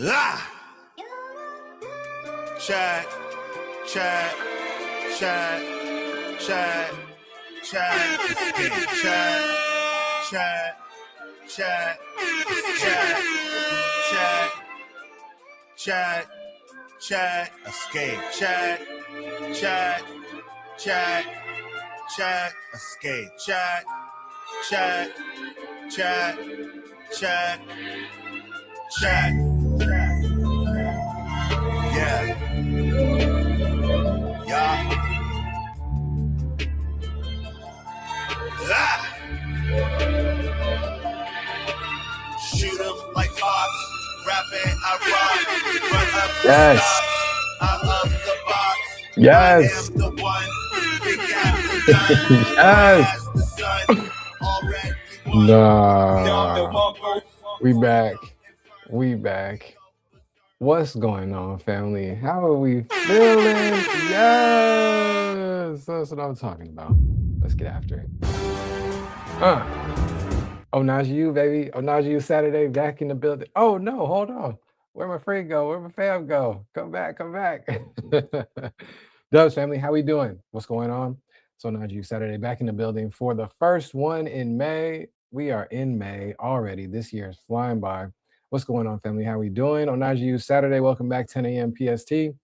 Ah! Chat, chat, chat, chat, chat, escape, chat, chat, chat, chat, chat, chat, chat, escape, chat, chat, chat, chat, escape, chat, chat, chat, chat, chat. Yeah. Yeah. Ah! Shoot 'em like Fox, rapping I rock, run up the Yes. stocks, I'm up the box, Yes. I am the one, big apple done, Yes. as the sun, already won. Nah. We back. We back. What's going on, family? How are we feeling? Yes. That's what I'm talking about. Let's get after it. OhnahjiU, baby. OhnahjiU Saturday back in the building. Oh no, hold on. Where my friend go? Where my fam go? Come back, come back. Dubs family, how we doing? What's going on? So OhnahjiU Saturday back in the building for the first one in May. We are in May already. This year is flying by. What's going on, family? How we doing? OhnahjiU Saturday. Welcome back, 10 a.m. PST.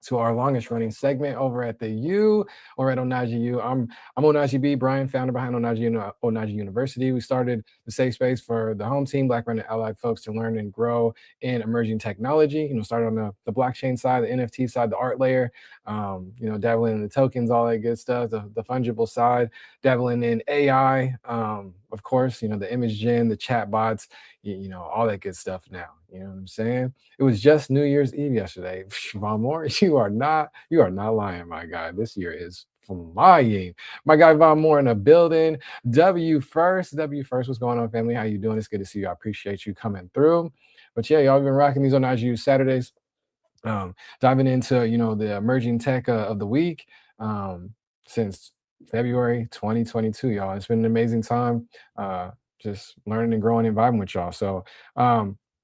To our longest running segment over at the U or at OhnahjiU. I'm OhnahjiB, Brian, founder behind Ohnahji University. We started the safe space for the home team, Black and allied folks to learn and grow in emerging technology. Started on the blockchain side, the NFT side, the art layer, dabbling in the tokens, all that good stuff, the fungible side, dabbling in AI, of course, the image gen, the chat bots, all that good stuff now. You know what I'm saying? It was just New Year's Eve yesterday. Von Moore, you are not lying, my guy. This year is flying. My guy Von Moore in the building. W first, what's going on, family? How you doing? It's good to see you. I appreciate you coming through. But yeah, y'all been rocking these OhnahjiU Saturdays. Diving into the emerging tech of the week since February 2022, y'all. It's been an amazing time. Just learning and growing and vibing with y'all. So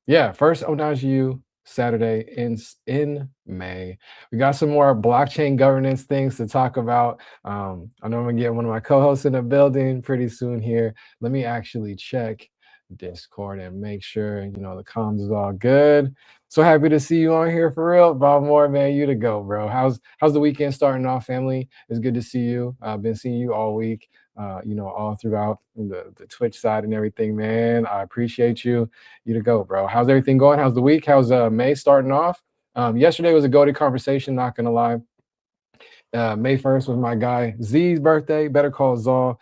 yeah, first OhnahjiU Saturday in May. We got some more blockchain governance things to talk about. I know I'm gonna get one of my co-hosts in the building pretty soon here. Let me actually check Discord and make sure the comms is all good. So happy to see you on here for real. Bob Moore, man, you to go, bro. How's the weekend starting off, family? It's good to see you. I've been seeing you all week, all throughout the Twitch side and everything, man. I appreciate you. You to go, bro. How's everything going? How's the week? How's May starting off? Yesterday was a goated conversation, not gonna lie. May 1st was my guy Z's birthday. Better call Zal.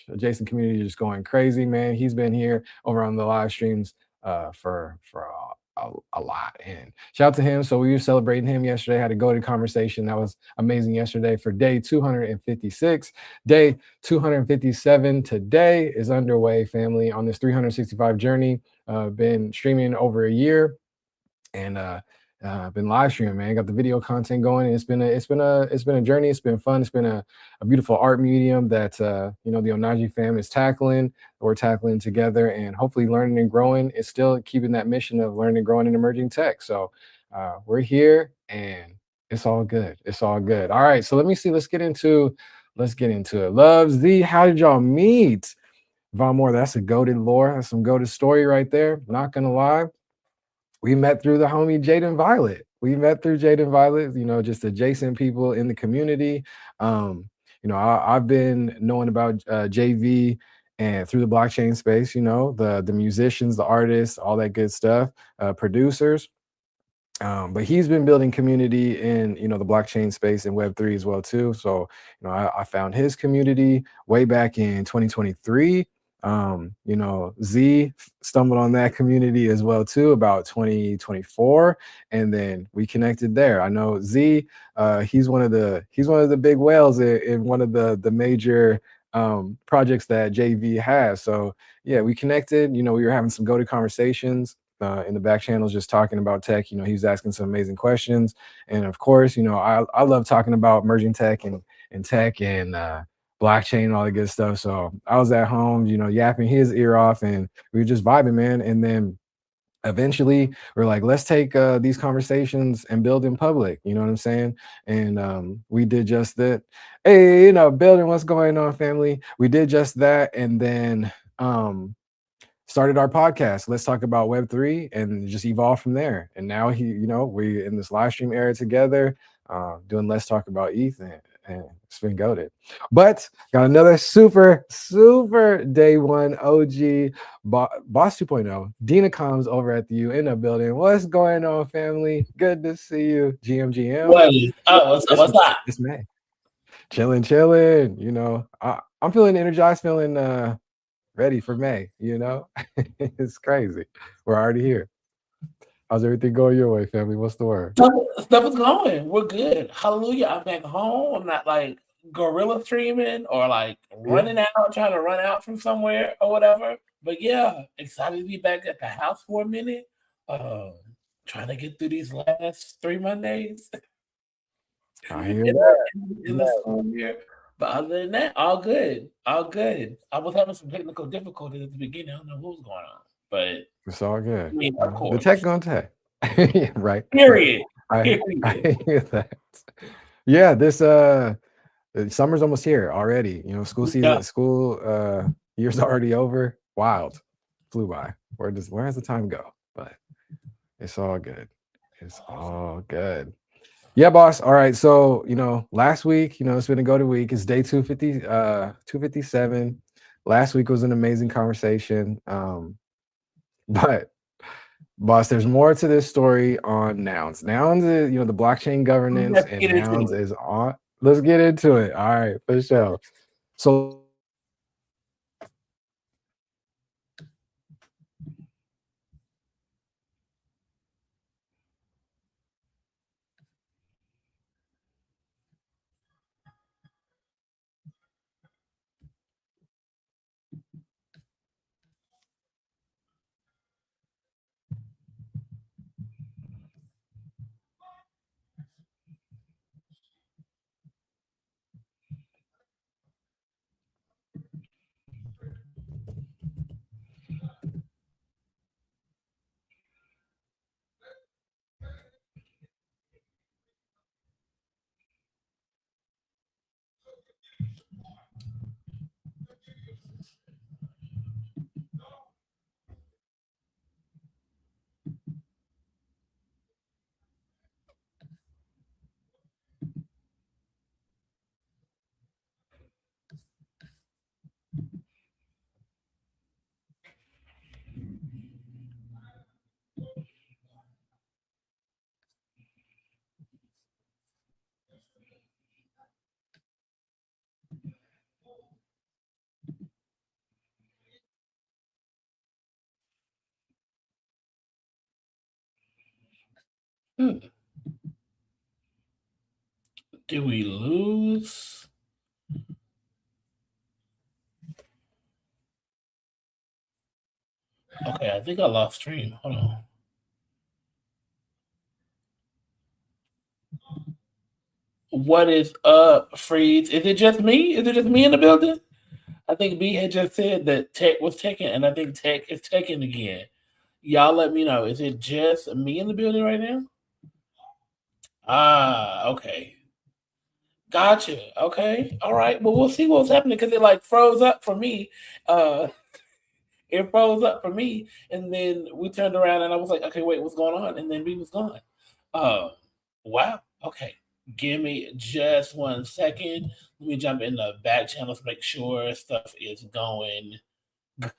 Adjacent community just going crazy, man. He's been here over on the live streams for a lot, and shout out to him. So we were celebrating him yesterday. Had a goated conversation that was amazing yesterday for day 256. Day 257 today is underway, family, on this 365 journey. Been streaming over a year, and been live streaming, man. Got the video content going. It's been a journey. It's been fun. It's been a beautiful art medium that the Ohnahji fam is tackling. We're tackling together, and hopefully learning and growing. It's still keeping that mission of learning and growing in emerging tech. So we're here, and it's all good. It's all good. All right. So let me see. Let's get into it. Love Z. How did y'all meet? Von Moore, that's a goated lore. That's some goated story right there. Not gonna lie. We met through the homie Jaden Violet. Just adjacent people in the community. I've been knowing about JV and through the blockchain space, the musicians, the artists, all that good stuff, producers. But he's been building community in, the blockchain space and Web3 as well, too. So, I found his community way back in 2023. Z stumbled on that community as well too about 2024, and then we connected there. I know Z, he's one of the big whales in one of the major projects that JV has. So yeah, we connected. We were having some go-to conversations in the back channels, just talking about tech. He was asking some amazing questions, and of course, I love talking about emerging tech and tech and blockchain and all that good stuff. So I was at home, yapping his ear off, and we were just vibing, man. And then eventually we're like, let's take these conversations and build in public, you know what I'm saying? And we did just that. Hey, building, what's going on, family? We did just that, and then started our podcast, Let's Talk About Web3, and just evolved from there. And now we're in this live stream era together, doing Let's Talk About ETH, and it's been goated. But got another super day one OG Boss 2.0. Dina comes over at the U in the building. What's going on, family? Good to see you. GM. What's up? It's May. Chilling. I'm feeling energized, feeling ready for May, It's crazy. We're already here. How's everything going your way, family? What's the word? Stuff is going. We're good. Hallelujah. I'm back home. I'm not like gorilla streaming or like running out, trying to run out from somewhere or whatever. But yeah, excited to be back at the house for a minute. Trying to get through these last 3 Mondays. I hear that. In the school year. But other than that, all good. All good. I was having some technical difficulties at the beginning. I don't know what was going on, but it's all good. I mean, of course. The tech gonna tech. Right. Period. I hear that. Yeah, this summer's almost here already. School season, school year's already over. Wild. Flew by. Where does the time go? But it's all good. It's all good. Yeah, boss. All right. So, last week, it's been a go-to week. It's day 257. Last week was an amazing conversation. But boss, there's more to this story on Nouns. Nouns is, the blockchain governance, and Nouns is on. Let's get into it. All right, for sure. So Did we lose? Okay, I think I lost stream. Hold on. What is up, Freeds? Is it just me? Is it just me in the building? I think B had just said that tech was teching, and I think tech is teching again. Y'all let me know. Is it just me in the building right now? Okay. Gotcha. Okay. All right. Well, we'll see what's happening because it froze up for me. It froze up for me, and then we turned around and I was like, okay, wait, what's going on? And then B was gone. Wow. Okay. Give me just 1 second. Let me jump in the back channels, make sure stuff is going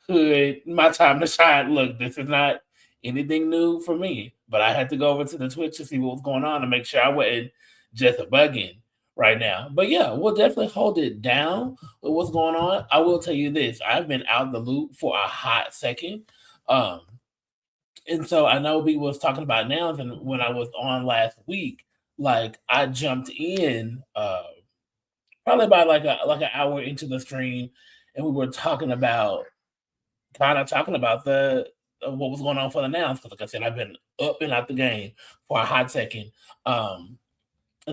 good. My time to shine. Look, this is not anything new for me, but I had to go over to the Twitch to see what was going on and make sure I wasn't just bugging right now. But yeah, we'll definitely hold it down with what's going on. I will tell you this. I've been out of the loop for a hot second. And so I know we was talking about Nouns, and when I was on last week, I jumped in probably about like an hour into the stream, and we were talking about the what was going on for the Nouns, because like I said, I've been up and out the game for a hot second. And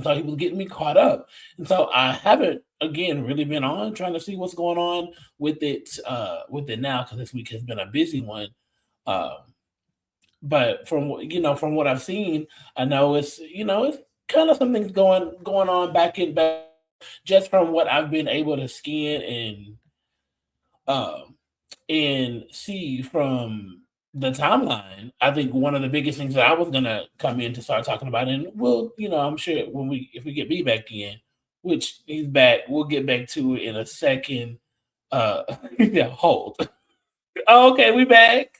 so he was getting me caught up. And so I haven't, again, really been on trying to see what's going on with it now, because this week has been a busy one. But from what I've seen, I know it's kind of something's going on back just from what I've been able to scan um and see from the timeline. I think one of the biggest things that I was gonna come in to start talking about, and I'm sure if we get B back in, which he's back, we'll get back to it in a second. Yeah, hold. Oh, okay, we back.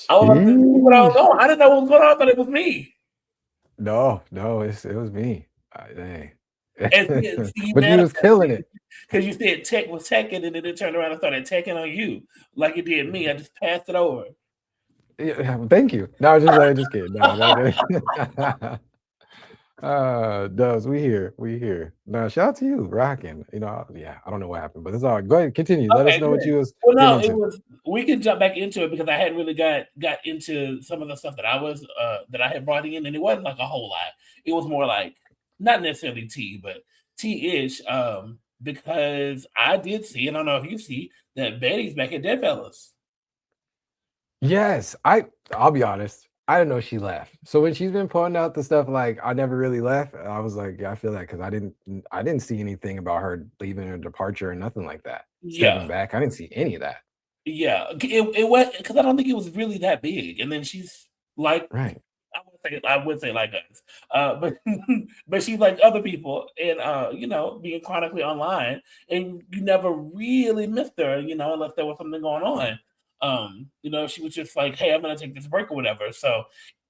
I was about to see what I was Sheesh. going. I didn't know what was going on. I thought it was me. No, it was me. Dang. And see, But you was killing manifested it. because you said tech was teching, and then it turned around and started teching on you like it did me. I just passed it over. Yeah, thank you. No, just kidding. No, that. Does we here. No, shout out to you, rocking. Yeah, I don't know what happened, but it's all right. Go ahead, continue. Let us Okay, know what good. you was Well, getting no, it into. was. We can jump back into it because I hadn't really got into some of the stuff that I had brought in, and it wasn't like a whole lot. It was more like not necessarily tea, but tea-ish. Because I did see, and I don't know if you see that Betty's back at Dead Fellas. Yes, I'll be honest. I didn't know she left. So when she's been pointing out the stuff like I never really left, I was like, yeah, I feel that because I didn't see anything about her leaving or departure or nothing like that. Stepping Yeah, back, I didn't see any of that. yeah. It was because I don't think it was really that big, and then she's like Right. I would say like us, but but she's like other people, and being chronically online, and you never really missed her, unless there was something going on. She was just like, "Hey, I'm gonna take this break or whatever." So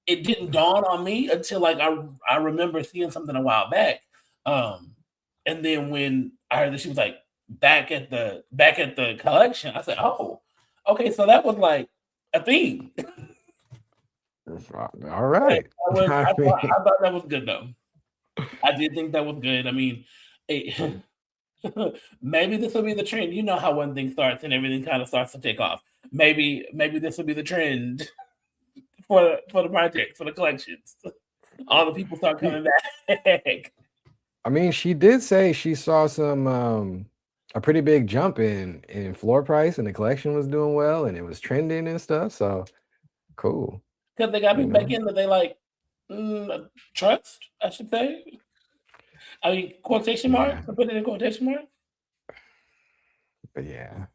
it didn't dawn on me until like I remember seeing something a while back, um, and then when I heard that she was like back at the collection, I said, "Oh, okay." So that was like a thing. All right. I mean, I thought that was good though. I did think that was good. I mean, it, maybe this will be the trend. You know how one thing starts and everything kind of starts to take off. Maybe this will be the trend for the project, for the collections. All the people start y- coming back. I mean, she did say she saw some a pretty big jump in floor price and the collection was doing well and it was trending and stuff. So cool. Because they got You people back know. in that they like trust, I should say. I mean, quotation marks. Yeah. I put it in quotation marks. But yeah,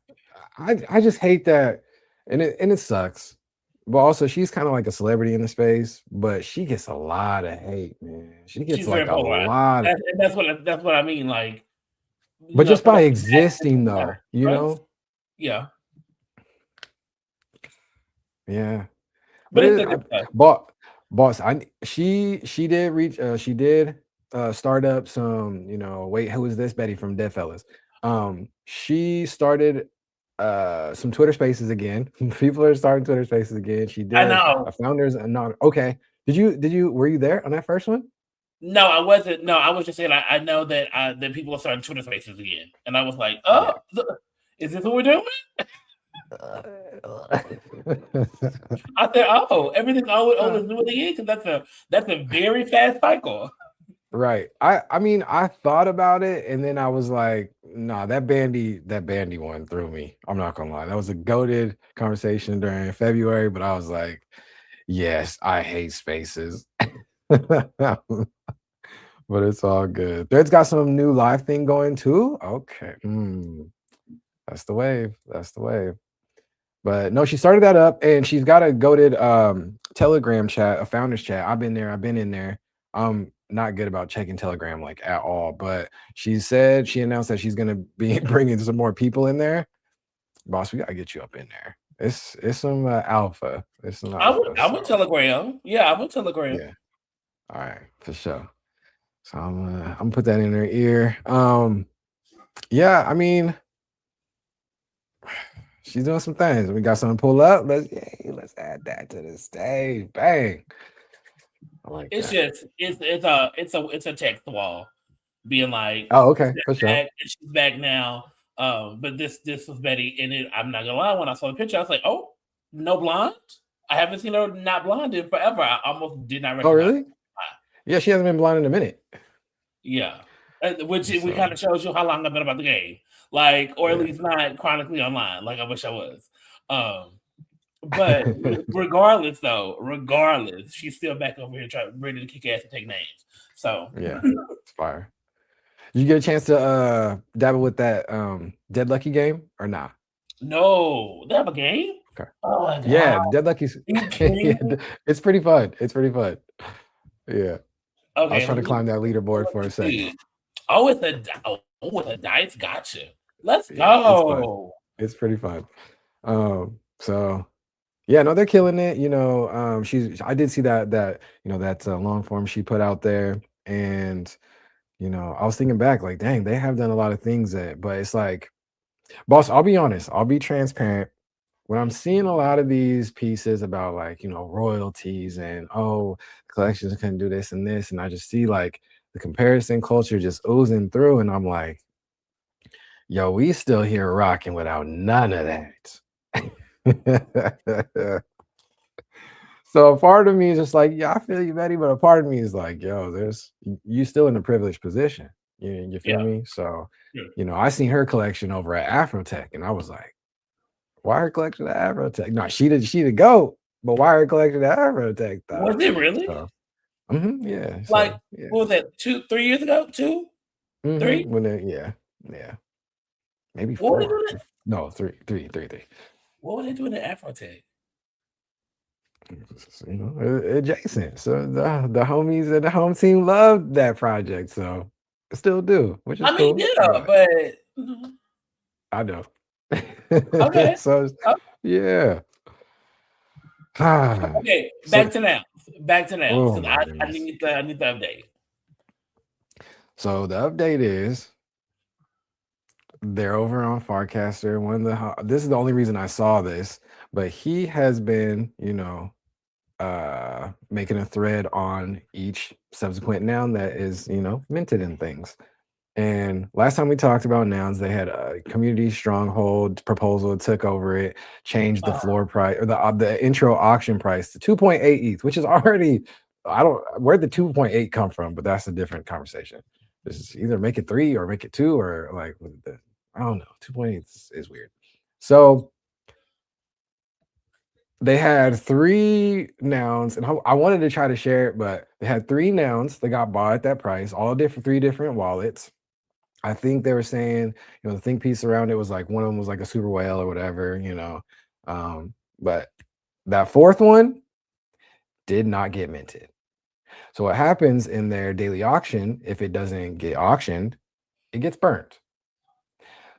I just hate that, and it sucks. But also, she's kind of like a celebrity in the space, but she gets a lot of hate, man. She gets She's very like a polarized. lot, That's what I mean. Like, but just by celebrity existing matters, though, trust. Yeah, yeah. but But it's the good stuff. boss, she did reach, she did start up some, wait, who is this Betty from Dead Fellas? She started some Twitter Spaces again. People are starting Twitter Spaces again. She I did a know. founders and not okay. Were you there on that first one? No, I wasn't. No, I was just saying. I know that people are starting Twitter Spaces again, and I was like, Yeah. "Oh, is this what we're doing?" I said, "Oh, everything's always new again," because that's a very fast cycle. Right. I mean, I thought about it and then I was like, nah, that bandy one threw me. I'm not gonna lie. That was a goated conversation during February, but I was like, yes, I hate spaces. But it's all good. Thread's got some new live thing going too. Okay. That's the wave. That's the wave. But no, she started that up and she's got a goaded Telegram chat, a founders chat. I've been there, I've been in there. I'm not good about checking Telegram like at all, but she announced that she's gonna be bringing some more people in there. Boss, we gotta get you up in there. It's some alpha. It's some I would alpha. I would So Telegram. Yeah, I would Telegram. yeah, all right, for sure. So I'm gonna put that in her ear. Yeah, I mean, she's doing some things. We got something to pull up. Let's add that to the stage. Bang. I like It's that. just it's a text wall being like Oh, she's okay, for sure. back and she's back now. But this was Betty, and I'm not gonna lie. When I saw the picture, I was like, "Oh, no blonde." I haven't seen her not blonde in forever. I almost did not Oh, recognize really? her. Yeah, she hasn't been blind in a minute. Yeah, which we So kind of shows you how long I've been about the game, like, or at yeah, least not chronically online, like I wish I was. Um, But regardless, she's still back over here ready to kick ass and take names. So Yeah, it's fire. You get a chance to dabble with that Dead Lucky game or not? no, they have a game. Okay. Oh my god! Yeah, Dead Lucky's yeah, it's pretty fun. It's pretty fun. Yeah. I was Okay, trying to climb that leaderboard for a second. Oh, it's a dice. Gotcha. Let's Yeah, it's fun. go. It's pretty fun. So yeah, no, they're killing it. I did see that that long form she put out there, and I was thinking back, like, dang, they have done a lot of things but it's like, boss, I'll be honest, I'll be transparent. When I'm seeing a lot of these pieces about like, royalties and collections can do this and this, and I just see like the comparison culture just oozing through, and I'm like, yo, we still here rocking without none of that. So a part of me is just like, yeah, I feel you, Betty, but a part of me is like, yo, you still in a privileged position. You feel me? So, I seen her collection over at Afrotech, and I was like, why her collection of Afrotech? No, she the GOAT, but why her collection of Afrotech though? Was it really? So, yeah. Like, yeah. what was that? 3 years ago? 2? 3? Yeah. Maybe What 4. No, 3. What were they doing at Afrotech? Adjacent. So the homies and the home team loved that project, so still do, which is cool. Yeah, but I know. Okay. So yeah. Okay, back to now. Oh, I need the update. So the update is they're over on Farcaster. This is the only reason I saw this, but he has been, making a thread on each subsequent noun that is, minted in things. And last time we talked about nouns, they had a community stronghold proposal, took over it, changed the floor price or the intro auction price to 2.8 ETH, which is already, where'd the 2.8 come from? But that's a different conversation. This is either make it 3 or make it 2 or like, I don't know. 2.8 is weird. So they had 3 nouns, and I wanted to try to share it, but they had 3 nouns that got bought at that price, all 3 different wallets. I think they were saying, the think piece around it was like one of them was like a super whale or whatever, but that 4th one did not get minted. So what happens in their daily auction, if it doesn't get auctioned, it gets burnt.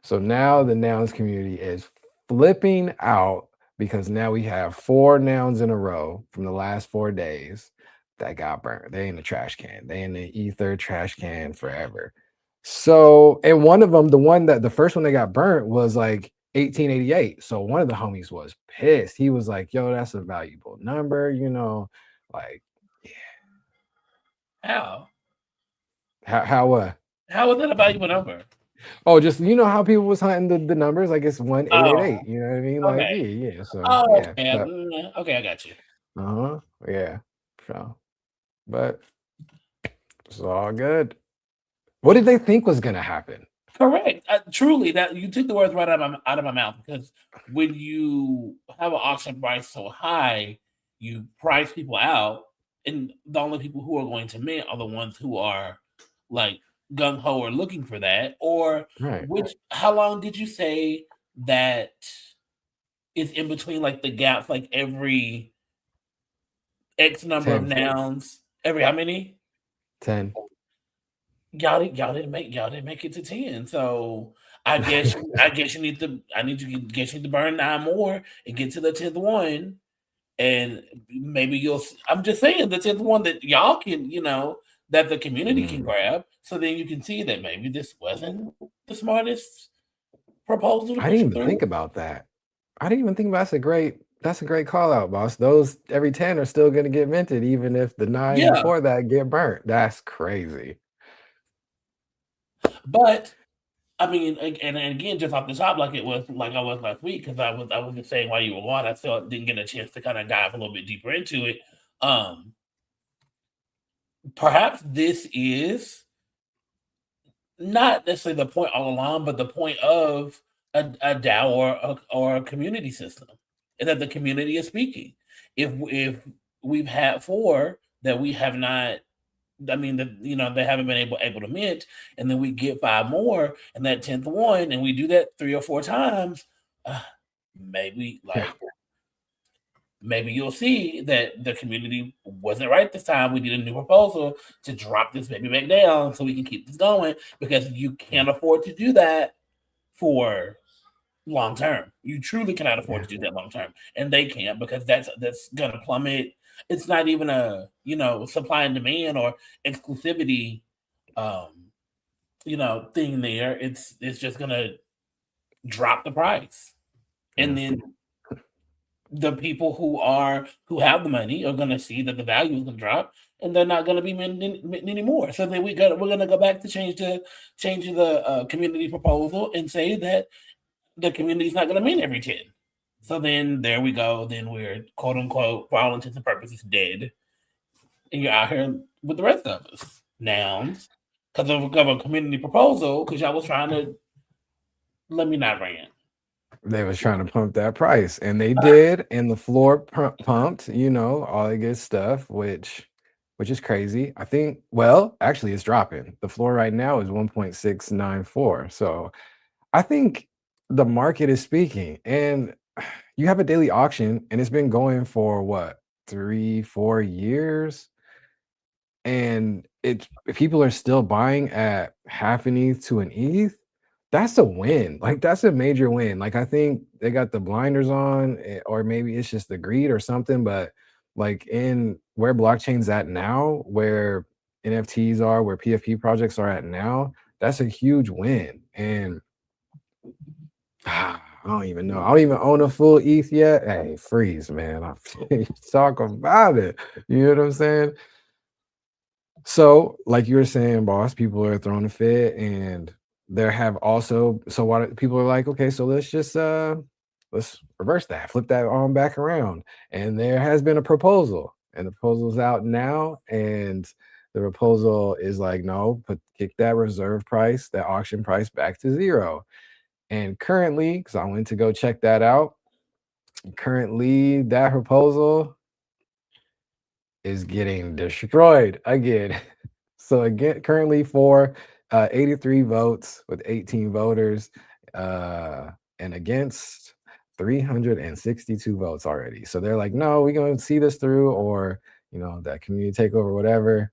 So now the nouns community is flipping out because now we have 4 nouns in a row from the last 4 days that got burnt. They in the trash can. They in the ether trash can forever. So, and one of them, the first one that got burnt was like 1888. So one of the homies was pissed. He was like, yo, that's a valuable number, like, yeah. How what? How was that a valuable number? Oh, just how people was hunting the numbers, like it's 1888. You know what I mean? Like, yeah. So okay, I got you. Yeah. So, but it's all good. What did they think was gonna happen? Correct. Truly, that you took the words right out of my mouth, because when you have an auction price so high, you price people out, and the only people who are going to mint are the ones who are like gung ho or looking for that. Or how long did you say that is in between like the gaps, like every X number 10. of nouns? Every how many? 10. Y'all didn't make it to 10. So I guess you need to burn 9 more and get to the 10th one. And maybe I'm just saying the 10th one that y'all can, that the community can grab. So then you can see that maybe this wasn't the smartest proposal. I didn't even think about that. That's a great call out, boss. Those every 10 are still going to get minted, even if the 9 before that get burnt. That's crazy. But I mean, and again, just off the top, like I was last week, because I was just saying while you were gone, I still didn't get a chance to kind of dive a little bit deeper into it. Perhaps this is not necessarily the point all along, but the point of a DAO or a community system. is that the community is speaking. If we've had 4 that we have not, I mean, they haven't been able to mint, and then we get 5 more, and that 10th one, and we do that 3 or 4 times, maybe maybe you'll see that the community wasn't right this time. We did a new proposal to drop this baby back down so we can keep this going, because you can't afford to do that for long term. You truly cannot afford to do that long term, and they can't, because that's going to plummet. It's not even a supply and demand or exclusivity thing there. It's just going to drop the price, and then the people who have the money are going to see that the value is going to drop, and they're not going to be minting anymore. So then we're going to go back to changing the community proposal and say that the community is not going to mint every 10. So then there we go. Then we're, quote unquote, for all intents and purposes, dead, and you're out here with the rest of us nouns because of a community proposal, because y'all was trying to let me not rant. They was trying to pump that price, and they did, and the floor pumped, all the good stuff, which is crazy. I think, well, actually it's dropping. The floor right now is 1.694. So I think the market is speaking, and you have a daily auction, and it's been going for what, 3-4 years, and people are still buying at half an ETH to an ETH. That's a win. Like, that's a major win. Like, I think they got the blinders on, or maybe it's just the greed or something. But like, in where blockchain's at now, where NFTs are, where PFP projects are at now, that's a huge win. And I don't even know. I don't even own a full ETH yet. Hey, freeze, man. Talk about it. You know what I'm saying? So, like you were saying, boss, people are throwing a fit, and there have also, so what people are like, okay, so let's just let's reverse that, flip that on back around. And there has been a proposal, and the proposal's out now, and the proposal is like, no, kick that reserve price, that auction price, back to 0. And currently, because I went to go check that out, currently that proposal is getting destroyed again. So again, currently for 83 votes with 18 voters, and against 362 votes already. So they're like, no, we're going to see this through, or that community takeover, whatever.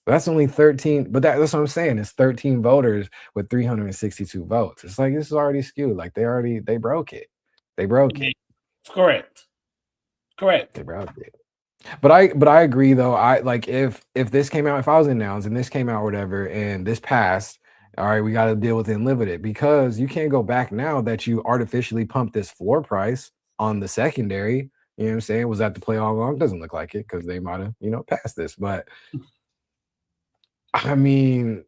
But that's only 13. But that's what I'm saying. It's 13 voters with 362 votes. It's like, this is already skewed. Like, they broke it. They broke it. Correct. They broke it. But I agree, though. I like, if this came out, if I was in Nouns and this came out or whatever, and this passed, all right, we got to deal with it and live with it, because you can't go back now that you artificially pumped this floor price on the secondary. You know what I'm saying? Was that the play all along? Doesn't look like it, because they might have, passed this. But I mean,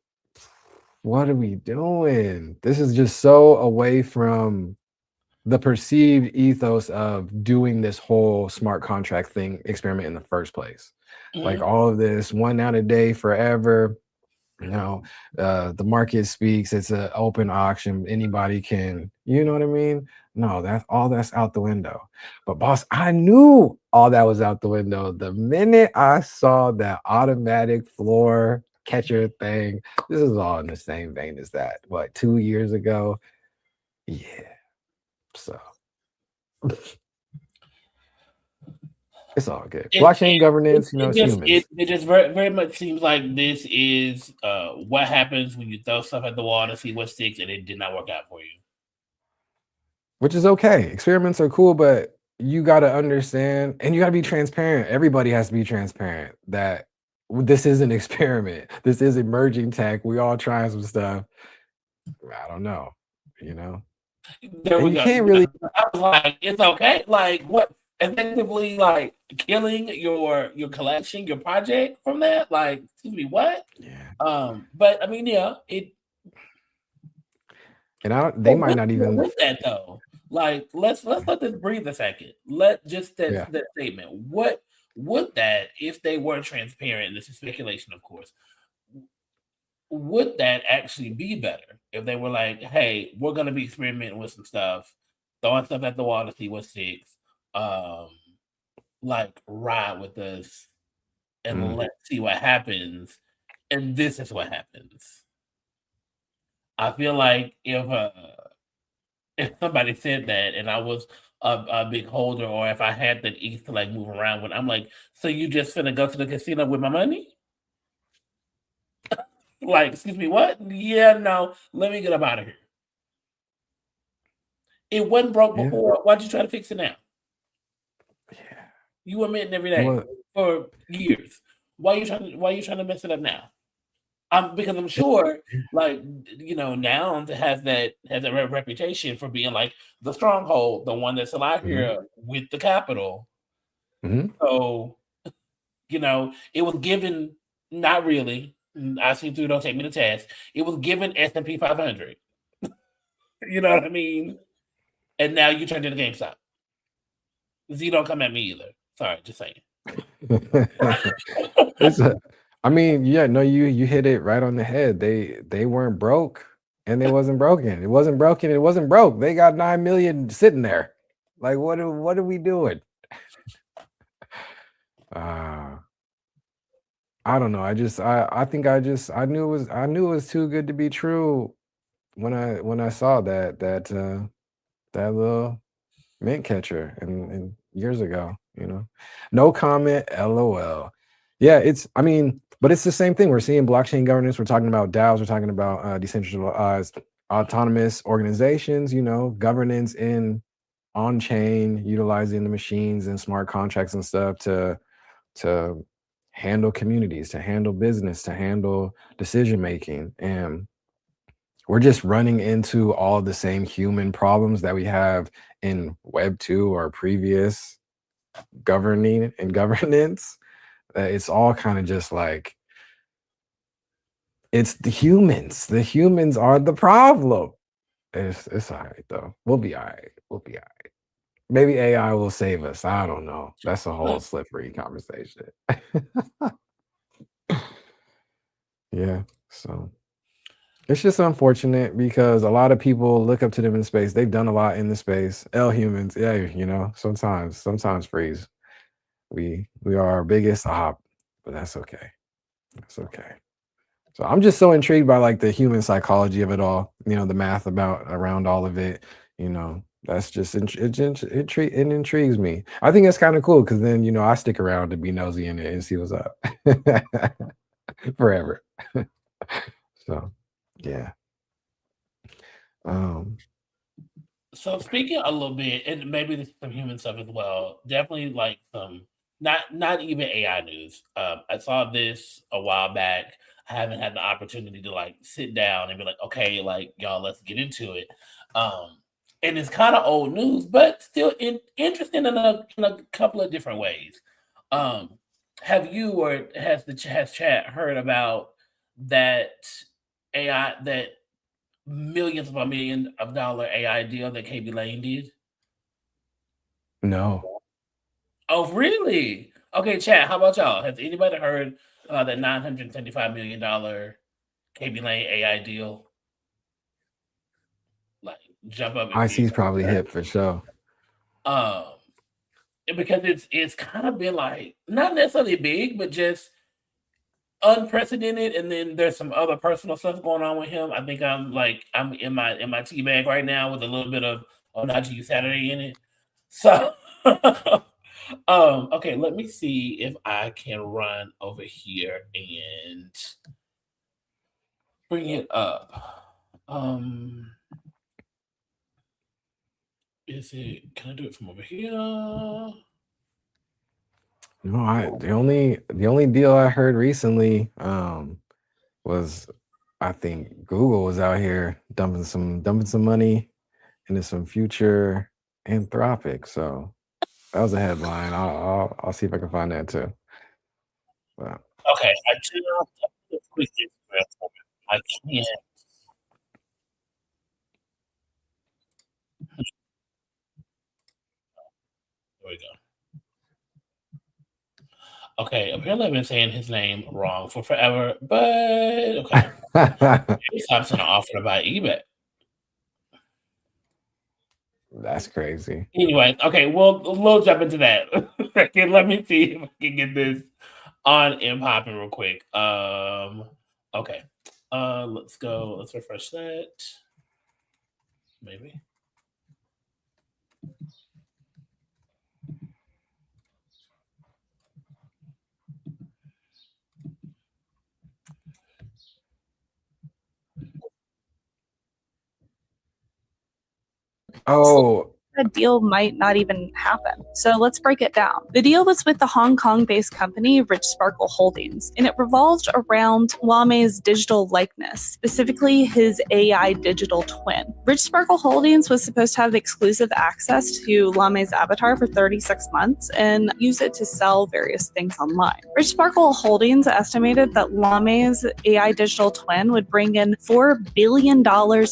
what are we doing? This is just so away from the perceived ethos of doing this whole smart contract thing experiment in the first place. Like, all of this 1 out a day forever, the market speaks, it's an open auction, anybody can, you know what I mean? No, that's out the window. But boss, I knew all that was out the window the minute I saw that automatic floor catcher thing. This is all in the same vein as that, what, 2 years ago? Yeah. So it's all good. Blockchain governance, humans. It just very, very much seems like this is what happens when you throw stuff at the wall to see what sticks, and it did not work out for you. Which is okay. Experiments are cool, but you got to understand, and you got to be transparent. Everybody has to be transparent that this is an experiment. This is emerging tech. We all trying some stuff. I don't know, There we you go. can't really. I was like, it's okay. Like, what? Effectively, like, killing your collection, your project from that? Like, excuse me, what? Yeah. But I mean, yeah, it. And they might not even with that though. Like, let's let this breathe a second. Let just that statement. What would that, if they were transparent? This is speculation, of course. Would that actually be better if they were like, hey, we're going to be experimenting with some stuff, throwing stuff at the wall to see what sticks? like ride with us and Mm. let's see what happens. And this is what happens. I feel like if somebody said that and I was a big holder, or if I had the ease to like move around, when I'm like, so you just finna go to the casino with my money? Like, excuse me, what? Yeah, no, let me get up out of here. It wasn't broke Yeah. before. Why'd you try to fix it now? Yeah. You were admitting every It day was. for years. Why you trying to mess it up now? Because I'm sure, like, now it has that reputation for being like the stronghold, the one that's out Mhm. here with the capital. Mhm. So, it was given, not really. I see through, don't take me to task. It was given S&P 500. You know what I mean? And now you turned into GameStop. Z don't come at me either. Sorry, just saying. It's I mean, yeah, no, you hit it right on the head. They weren't broke and it wasn't broken. It wasn't broken, it wasn't broke. They got 9 million sitting there. Like what are we doing? Uh I don't know. I think I knew it was too good to be true when I saw that little mint catcher and years ago, you know. No comment, LOL. Yeah, I mean, but it's the same thing. We're seeing blockchain governance, we're talking about DAOs, we're talking about decentralized autonomous organizations, governance in on chain, utilizing the machines and smart contracts and stuff to handle communities, to handle business, to handle decision making. And we're just running into all the same human problems that we have in Web 2 or previous governing and governance. It's all kind of just like it's the humans. The humans are the problem. It's all right though. We'll be all right. We'll be all right. Maybe AI will save us. I don't know. That's a whole slippery conversation. Yeah. So it's just unfortunate because a lot of people look up to them in space. They've done a lot in the space. Humans, yeah, sometimes freeze. We are our biggest op, but that's okay. That's okay. So I'm just so intrigued by like the human psychology of it all. The math around all of it. That's just it intrigues me. I think it's kind of cool because then I stick around to be nosy in it and see what's up forever. So yeah. Um. So speaking a little bit, and maybe this is some human stuff as well. Definitely like some not even AI news. I saw this a while back. I haven't had the opportunity to like sit down and be like, okay, like y'all, let's get into it. And it's kind of old news, but still interesting in a couple of different ways. Um, have you or has chat heard about that AI that millions of $1 million AI deal that KB Lane did? No. Oh, really? Okay, chat. How about y'all? Has anybody heard that $975 million KB Lane AI deal? Like, jump up if you. IC's probably hip for sure. Um, because it's kind of been like not necessarily big, but just unprecedented. And then there's some other personal stuff going on with him. I think I'm in my tea bag right now with a little bit of OhnahjiU Saturday in it. So, okay, let me see if I can run over here and bring it up. Can I do it from over here? No, the only deal I heard recently was I think Google was out here dumping some money into some future Anthropic. So that was a headline. I'll see if I can find that too. But Okay, I do have a quick Instagram for it. I can't. There we go. Okay, apparently I've been saying his name wrong for forever, but okay. Thompson offered to buy eBay. That's crazy. Anyway, okay, we'll jump into that. Okay, let me see if I can get this on and popping real quick. Okay. Let's go. Let's refresh that. Maybe. Oh, a deal might not even happen. So let's break it down. The deal was with the Hong Kong-based company Rich Sparkle Holdings, and it revolved around Lame's digital likeness, specifically his AI digital twin. Rich Sparkle Holdings was supposed to have exclusive access to Lame's avatar for 36 months and use it to sell various things online. Rich Sparkle Holdings estimated that Lame's AI digital twin would bring in $4 billion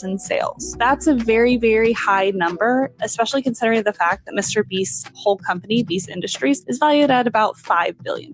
in sales. That's a very, very high number, especially considering the fact that Mr. Beast's whole company, Beast Industries, is valued at about $5 billion.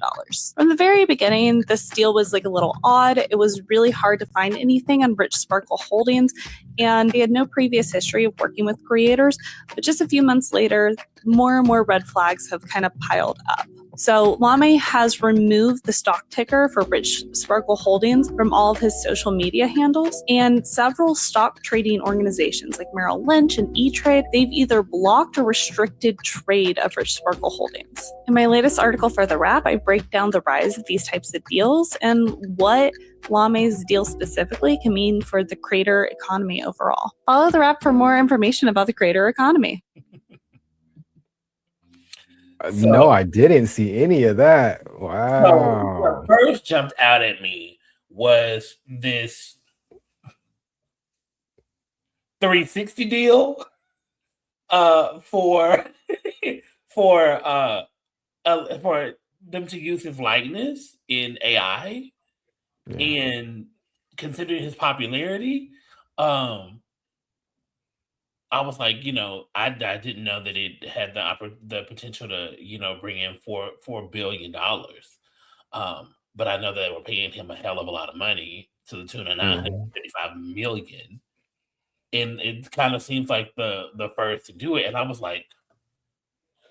From the very beginning, this deal was like a little odd. It was really hard to find anything on Rich Sparkle Holdings, and they had no previous history of working with creators. But just a few months later, more and more red flags have kind of piled up. So Lame has removed the stock ticker for Rich Sparkle Holdings from all of his social media handles, and several stock trading organizations like Merrill Lynch and E-Trade, they've either blocked or restricted trade of Rich Sparkle Holdings. In my latest article for The Wrap, I break down the rise of these types of deals and what Lame's deal specifically can mean for the creator economy overall. Follow The Wrap for more information about the creator economy. no, I didn't see any of that. So Wow. what first jumped out at me was this 360 deal for for them to use his likeness in AI. Yeah. And considering his popularity, I was like, I didn't know that it had the potential to, bring in $4 billion. But I know that we're paying him a hell of a lot of money to the tune of Mhm. $955 million. And it kind of seems like the first to do it. And I was like,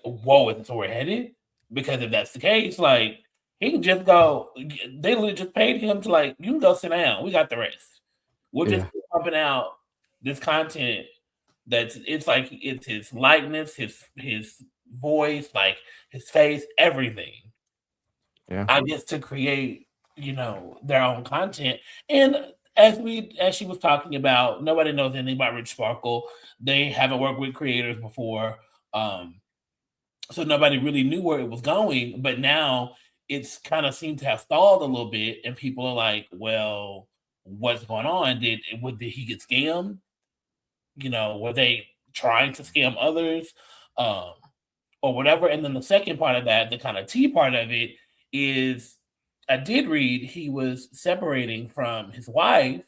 whoa, is this where we're headed? Because if that's the case, like, he can just go, they literally just paid him to, like, you can go sit down. We got the rest. We'll just Yeah. keep pumping out this content it's like it's his likeness, his voice, like his face, everything. Yeah. I guess to create, their own content. And as she was talking about, nobody knows anything about Rich Sparkle. They haven't worked with creators before. So nobody really knew where it was going. But now it's kind of seemed to have stalled a little bit, and people are like, well, what's going on? Did he get scammed? Were they trying to scam others, or whatever? And then the second part of that, the kind of T part of it, is I did read he was separating from his wife,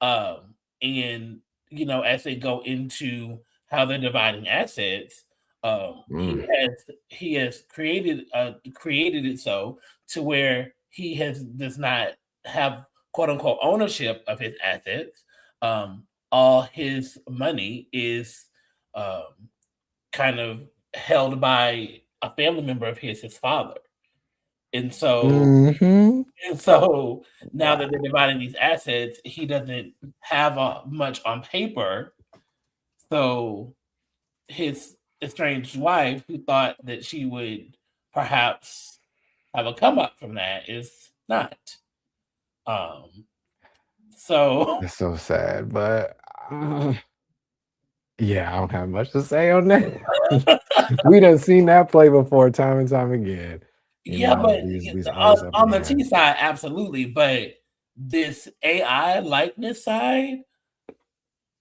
and as they go into how they're dividing assets, Mm. he has created it so to where he does not have quote unquote ownership of his assets. All his money is kind of held by a family member of his father. And so Mhm. now that Wow. they're dividing these assets, he doesn't have much on paper. So his estranged wife, who thought that she would perhaps have a come up from that, is not. So That's so sad, but yeah, I don't have much to say on that. We done seen that play before time and time again. yeah, but These artists up in on the the T air. side, absolutely. But this AI likeness side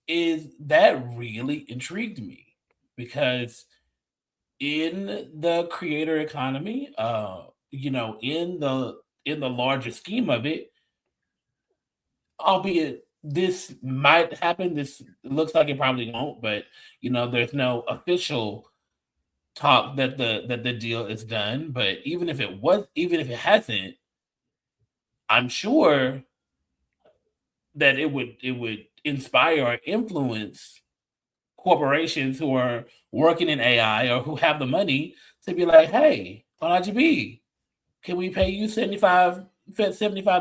that really intrigued me, because in the creator economy, in the larger scheme of it, albeit this might happen, this looks like it probably won't, but there's no official talk that the deal is done. But even if it hasn't, I'm sure that it would inspire or influence corporations who are working in AI or who have the money to be like, hey, OhnahjiU, can we pay you 75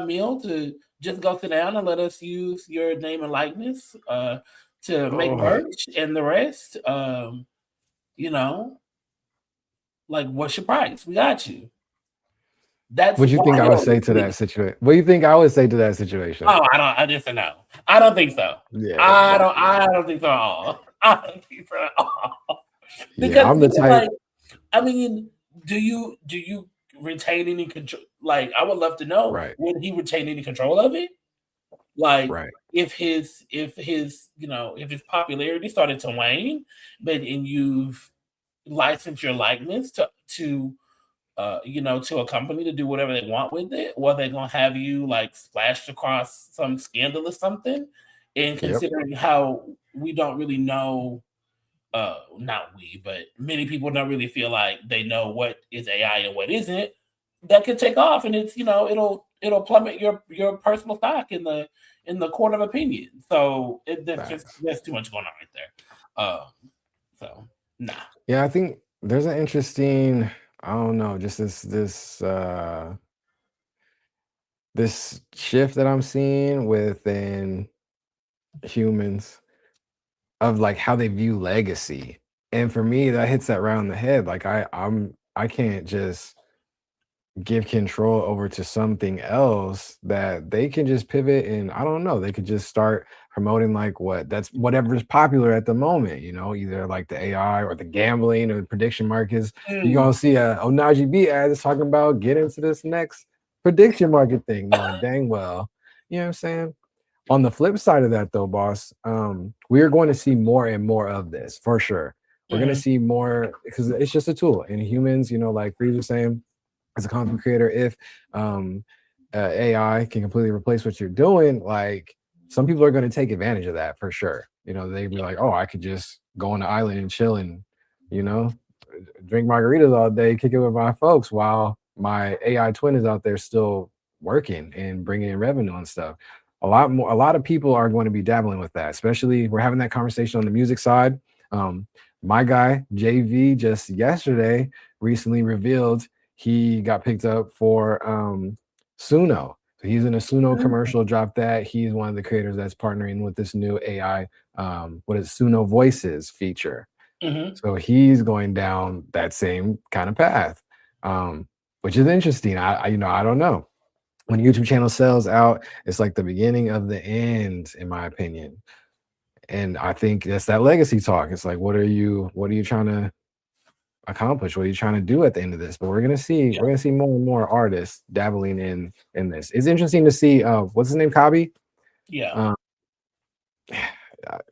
mil to just go sit down and let us use your name and likeness to make merch and the rest? You know, like, what's your price? We got you. That's What do you think I would wild say to to me. that situation? What do you think I would say to that situation? Oh, I just say no. I don't think so. Yeah, I don't think so at all. I don't think so at all. yeah, Because I'm the even, type. like, I mean, do you retain any control? Like, I would love to know, Right, would he retain any control of it? Like, right. if his you know, if his popularity started to wane, and you've licensed your likeness to you know, to a company to do whatever they want with it, or they're gonna have you like splashed across some scandal or something. And Yep. considering how we don't really know, not we, but many people don't really feel like they know what is AI and what isn't, that could take off, and it's, you know, it'll plummet your personal stock in the court of opinion. So there's too much going on right there. So nah. Yeah, I think there's an interesting, I don't know, just this shift that I'm seeing within humans of like how they view legacy. And for me, that hits that round the head. Like I can't just give control over to something else that they can just pivot, and I don't know, they could just start promoting like whatever's popular at the moment, either like the AI or the gambling or the prediction markets. You're gonna see a OhnahjiU ad that's talking about get into this next prediction market thing, knowing dang well, you know what I'm saying? On the flip side of that, though, boss, we are going to see more and more of this for sure. We're going to see more because it's just a tool. And humans, like Freeze was saying, as a content creator, if AI can completely replace what you're doing, like some people are going to take advantage of that for sure. They'd be like, oh, I could just go on the island and chill and, drink margaritas all day, kick it with my folks while my AI twin is out there still working and bringing in revenue and stuff. A lot of people are going to be dabbling with that, especially we're having that conversation on the music side. My guy JV just yesterday recently revealed he got picked up for Suno. So he's in a Suno commercial. Dropped that. He's one of the creators that's partnering with this new AI Suno Voices feature. So he's going down that same kind of path, which is interesting. I don't know. When YouTube channel sells out, it's like the beginning of the end, in my opinion. And I think that's that legacy talk. It's like, what are you trying to accomplish? What are you trying to do at the end of this? But we're gonna see more and more artists dabbling in this. It's interesting to see. What's his name? Kabi. Yeah.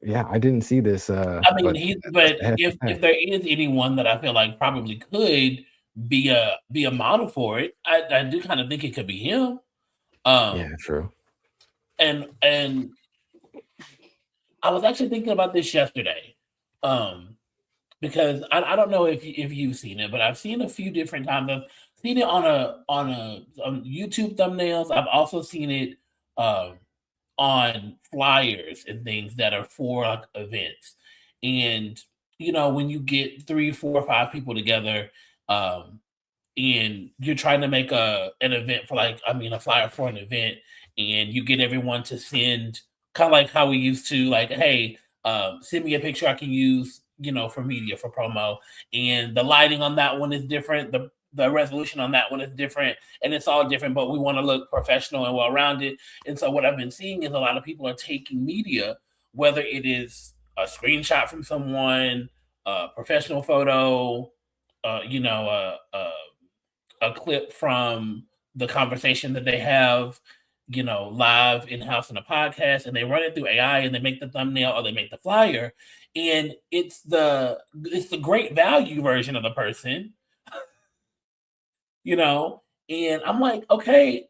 Yeah, I didn't see this. I mean, if there is anyone that I feel like probably could be a model for it, I do kind of think it could be him. Yeah, true. And I was actually thinking about this yesterday, because I don't know if you've seen it, but I've seen a few different times. I've seen it on YouTube thumbnails. I've also seen it on flyers and things that are for like events. And when you get 3, 4, 5 people together, and you're trying to make an event for a flyer for an event, and you get everyone to send, kind of like how we used to, like, hey, send me a picture I can use, for media, for promo. And the lighting on that one is different. The resolution on that one is different, and it's all different, but we want to look professional and well-rounded. And so what I've been seeing is a lot of people are taking media, whether it is a screenshot from someone, a professional photo, a clip from the conversation that they have, live in-house in a podcast, and they run it through AI, and they make the thumbnail or they make the flyer, and it's the great value version of the person, and I'm like, okay,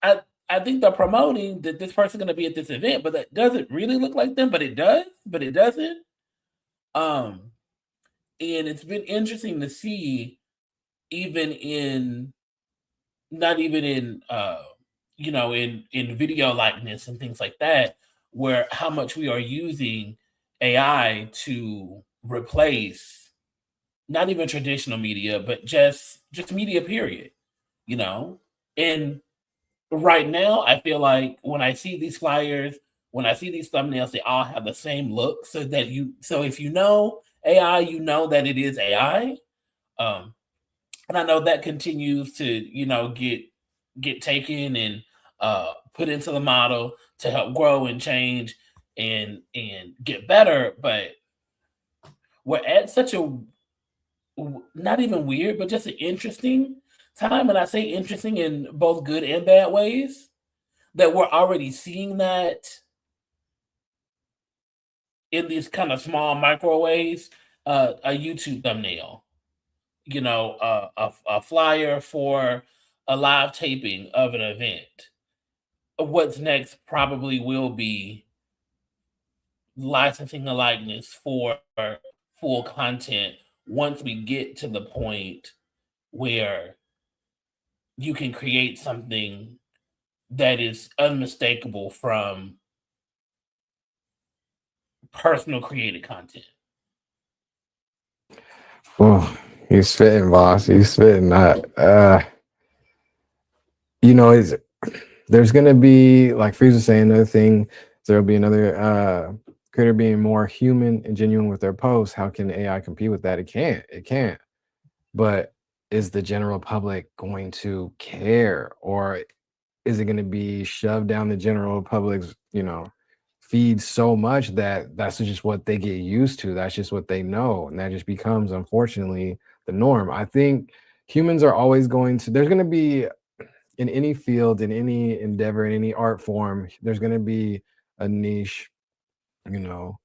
I think they're promoting that this person's going to be at this event, but that doesn't really look like them, but it does, but it doesn't. And it's been interesting to see, even in not even in in video likeness and things like that, where how much we are using AI to replace not even traditional media, but just media period, you know? And right now, I feel like when I see these flyers, when I see these thumbnails, they all have the same look. So if you know AI, you know that it is AI. Um, and I know that continues to, get taken and put into the model to help grow and change and get better. But we're at such a not even weird, but just an interesting time. And I say interesting in both good and bad ways, that we're already seeing that in these kind of small micro ways. A YouTube thumbnail, a flyer for a live taping of an event. What's next probably will be licensing a likeness for full content once we get to the point where you can create something that is unmistakable from personal created content. Oh, he's spitting, boss. He's spitting. Is there's gonna be, like Freeze was saying, another thing. There'll be another creator being more human and genuine with their posts. How can AI compete with that? It can't. It can't. But is the general public going to care, or is it going to be shoved down the general public's, feed so much that that's just what they get used to? That's just what they know, and that just becomes, unfortunately, the norm. I think humans are always going to. There's going to be, in any field, in any endeavor, in any art form, there's going to be a niche, you know,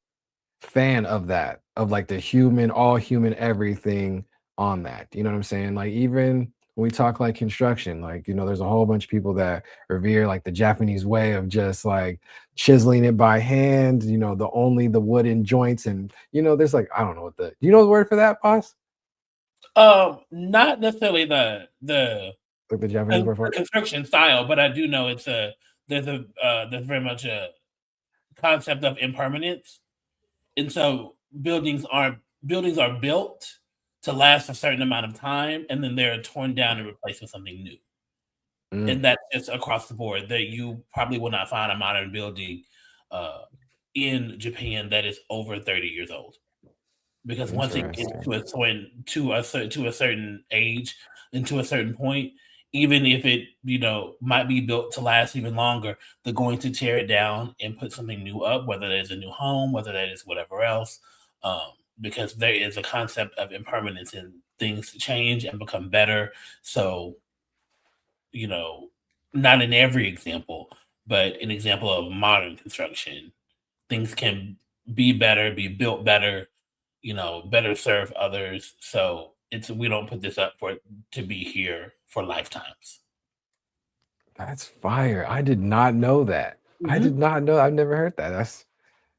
fan of that, of like the human, all human, everything on that. You know what I'm saying? Like, even when we talk like construction, like, there's a whole bunch of people that revere like the Japanese way of just like chiseling it by hand, the wooden joints. And, there's like, I don't know do you know the word for that, boss? Not necessarily the Like the Japanese word for it? construction style, but I do know there's very much a concept of impermanence. And so buildings are built to last a certain amount of time, and then they're torn down and replaced with something new. And that's just across the board. That you probably will not find a modern building in Japan that is over 30 years old, because once it gets to a certain age and to a certain point, even if it might be built to last even longer, they're going to tear it down and put something new up, whether that is a new home, whether that is whatever else, because there is a concept of impermanence and things change and become better. So not in every example, but an example of modern construction, things can be better, be built better, better serve others. So we don't put this up to be here for lifetimes. That's fire. I did not know that. I Mhm. did not know. I've never heard that. That's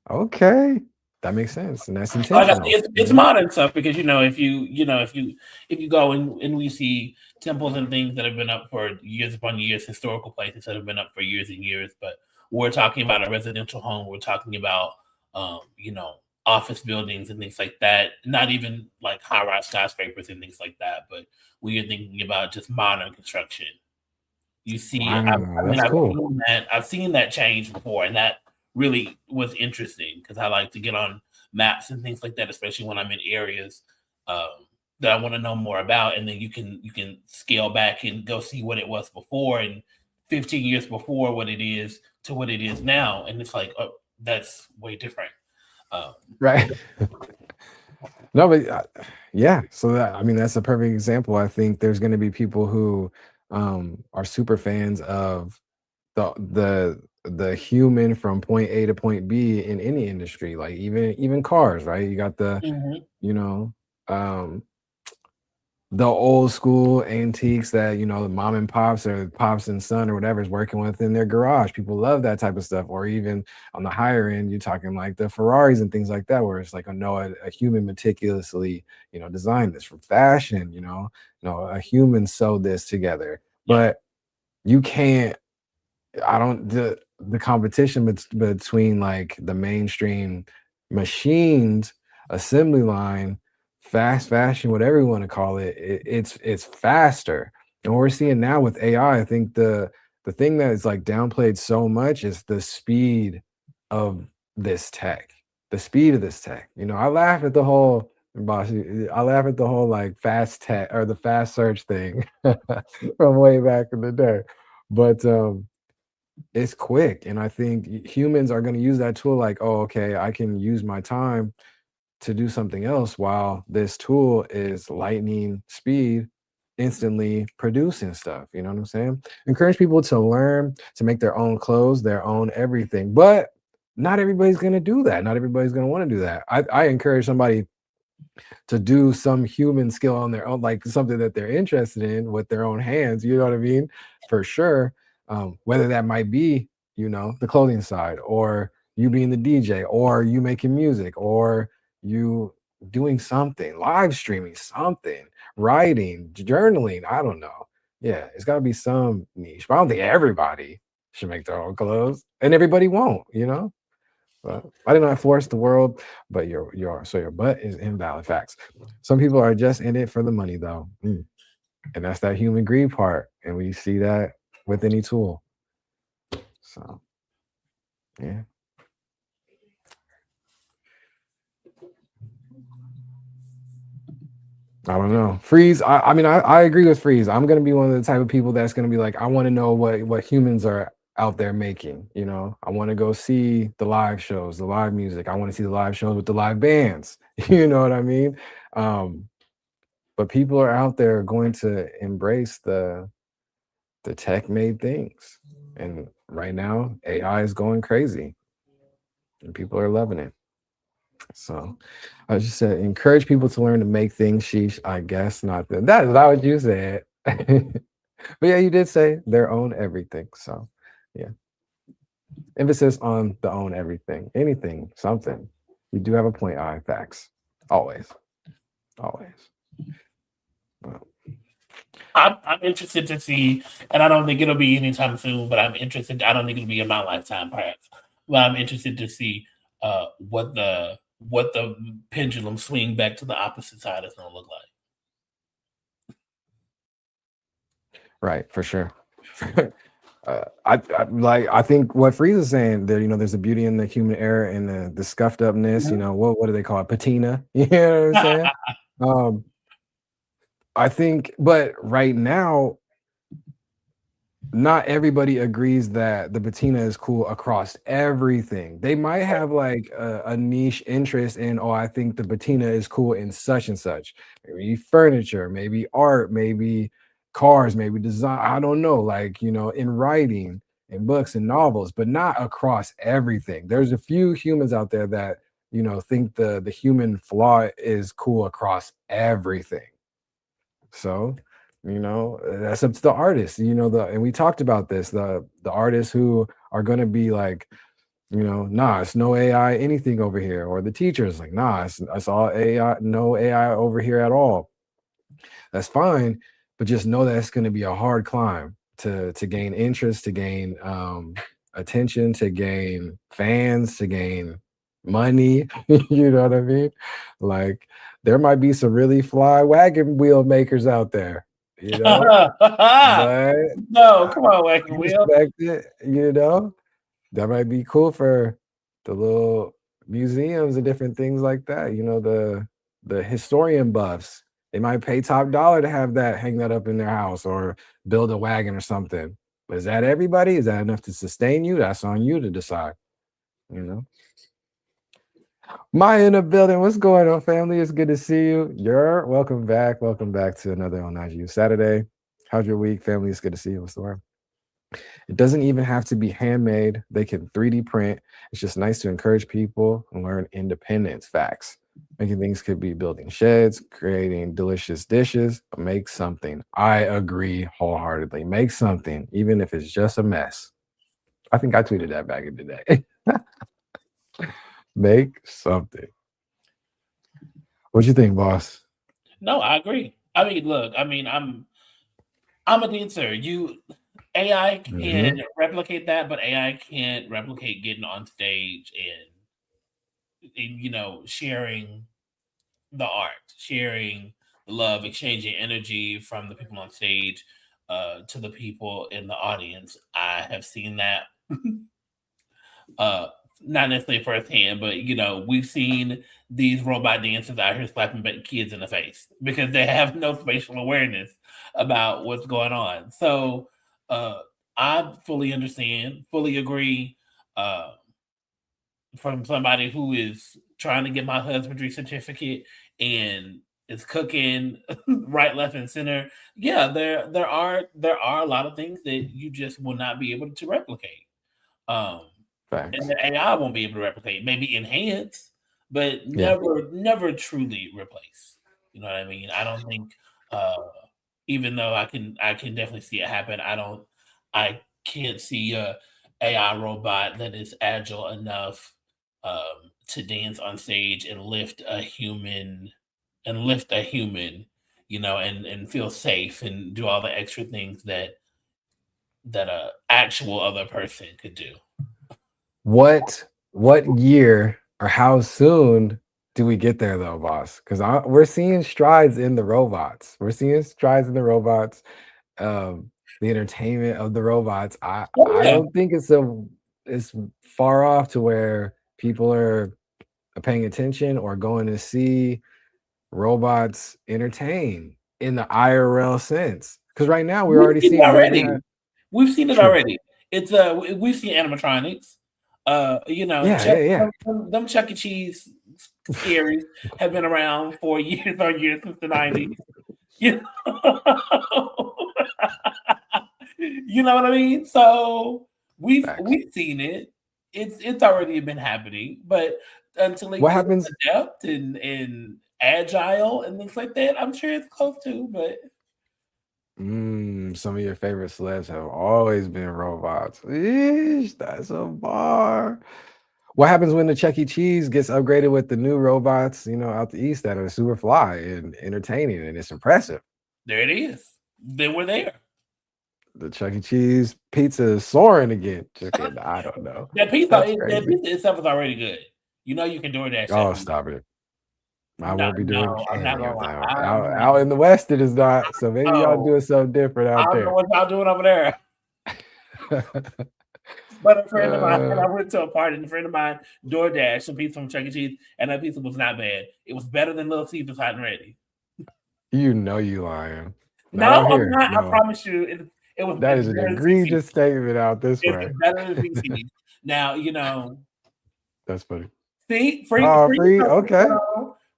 okay. That makes sense, and that's Like I said, intentional. it's modern stuff, because if you go and we see temples and things that have been up for years upon years, historical places that have been up for years and years, but we're talking about a residential home, we're talking about office buildings and things like that, not even like high-rise skyscrapers and things like that, but when you're thinking about just modern construction, you see, Wow, that's cool. I've seen that change before, and that really was interesting, because I like to get on maps and things like that, especially when I'm in areas that I want to know more about, and then you can scale back and go see what it was before, and 15 years before what it is to what it is now, and it's like, oh, that's way different. Right. No, but yeah. So that's a perfect example. I think there's going to be people who are super fans of the human from point A to point B in any industry, like even cars, right? You got Mhm. you know, um, the old school antiques that the mom and pops or pops and son or whatever is working with in their garage. People love that type of stuff. Or even on the higher end, you're talking like the Ferraris and things like that, where it's like a human meticulously designed this for fashion. A human sewed this together. But you can't. I don't the competition between like the mainstream machines, assembly line, fast fashion, whatever you want to call it, it's faster. And what we're seeing now with AI, I think the thing that is like downplayed so much is the speed of this tech. The speed of this tech. You know, I laugh at the whole I laugh at the whole like fast tech or the fast search thing from way back in the day. But it's quick. And I think humans are going to use that tool like, oh, okay, I can use my time to do something else while this tool is lightning speed instantly producing stuff. You know what I'm saying? Encourage people to learn to make their own clothes, their own everything. But not everybody's going to do that. Not everybody's going to want to do that. I encourage somebody to do some human skill on their own, like something that they're interested in with their own hands. You know what I mean? For sure. Whether that might be, you know, the clothing side, or you being the DJ, or you making music, or you doing something, live streaming something, writing, journaling. I don't know. Yeah, it's got to be some niche, but I don't think everybody should make their own clothes, and everybody won't, you know. But I did not force the world, but your butt is invalid. Facts. Some people are just in it for the money, though, and that's that human greed part, and we see that with any tool. So, yeah. I don't know. Freeze. I mean, I agree with Freeze. I'm gonna be one of the type of people that's gonna be like, I want to know what humans are out there making. You know, I want to go see the live shows, the live music. I want to see the live shows with the live bands. You know what I mean? But people are out there going to embrace the tech made things, and right now AI is going crazy, and people are loving it. So I just said encourage people to learn to make things. Sheesh, I guess not. That is not what you said. But yeah, you did say their own everything. So yeah, emphasis on the own everything, anything, something. You do have a point. I facts always, always. Well, I'm interested to see, and I don't think it'll be anytime soon, but I'm interested. I don't think it'll be in my lifetime, perhaps. But I'm interested to see what the pendulum swing back to the opposite side is going to look like. right, for sure. I think what Freeze is saying there, you know, there's a beauty in the human error and the scuffed upness, you know, what do they call it? Patina. You know what I'm saying? I think, but right now, not everybody agrees that the patina is cool across everything. They might have like a niche interest in, oh, I think the patina is cool in such and such. Maybe furniture, maybe art, maybe cars, maybe design. I don't know, like, you know, in writing, in books and novels, but not across everything. There's a few humans out there that, you know, think the human flaw is cool across everything. So, you know, that's up to the artists, you know, and we talked about this, the artists who are going to be like, you know, nah, it's no AI anything over here, or the teachers like, nah, it's all AI, no AI over here at all. That's fine, but just know that it's going to be a hard climb to gain interest, to gain attention, to gain fans, to gain money. You know what I mean? Like there might be some really fly wagon wheel makers out there, you know, but No, come on, I wagon wheel. respect it, you know. That might be cool for the little museums and different things like that. You know, the historian buffs. They might pay top dollar to have that, hang that up in their house, or build a wagon or something. But is that everybody? Is that enough to sustain you? That's on you to decide. You know. Maya in the building. What's going on, family? It's good to see you. You're welcome back. Welcome back to another OhnahjiU Saturday. How's your week, family? It's good to see you. What's the word? It doesn't even have to be handmade. They can 3D print. It's just nice to encourage people and learn independence. Facts. Making things could be building sheds, creating delicious dishes. Make something. I agree wholeheartedly. Make something, even if it's just a mess. I think I tweeted that back in the day. Make something. What you think, boss? No, I agree. I mean, look, I mean, I'm a dancer. AI can replicate that, but AI can't replicate getting on stage and sharing the art, sharing the love, exchanging energy from the people on stage to the people in the audience. I have seen that. Not necessarily firsthand, but we've seen these robot dancers out here slapping kids in the face because they have no spatial awareness about what's going on. So I fully understand, fully agree. From somebody who is trying to get my husbandry certificate and is cooking right, left, and center. Yeah, there are a lot of things that you just will not be able to replicate. And Facts. the AI won't be able to replicate, maybe enhance, but Yeah. never truly replace. You know what I mean? I don't think even though I can definitely see it happen, I can't see a AI robot that is agile enough to dance on stage and lift a human and feel safe and do all the extra things that a actual other person could do. What year or how soon do we get there though, boss? Because we're seeing strides in the robots. We're seeing strides in the robots. The entertainment of the robots. I don't think it's far off to where people are paying attention or going to see robots entertain in the IRL sense. Because right now we're already seeing We've seen it True. already. It's we've seen animatronics. Yeah. Them Chuck E. Cheese scaries have been around for years on years since the 90s. You know what I mean? So we've seen it. It's already been happening, but until it What gets happens? adept and agile and things like that, I'm sure it's close to. But some of your favorite celebs have always been robots. Eesh, that's a bar. What happens when the Chuck E. Cheese gets upgraded with the new robots, out the east that are super fly and entertaining and it's impressive? there it is. Then we're there. The Chuck E. Cheese pizza is soaring again. I don't know. That pizza itself is already good. You can DoorDash that. Oh, stop it. I won't be doing I'm not gonna lie. out in the West, it is not. So maybe y'all doing something different out there. I don't know what y'all doing over there. But a friend of mine, I went to a party, and a friend of mine DoorDash some pizza from Chuck E. Cheese, and that pizza was not bad. It was better than Little Caesars Hot and Ready. You lying. No, I'm not. No. I promise you, it was. That is an egregious statement out this way. It's better than BC. Now That's funny. See, free. Okay.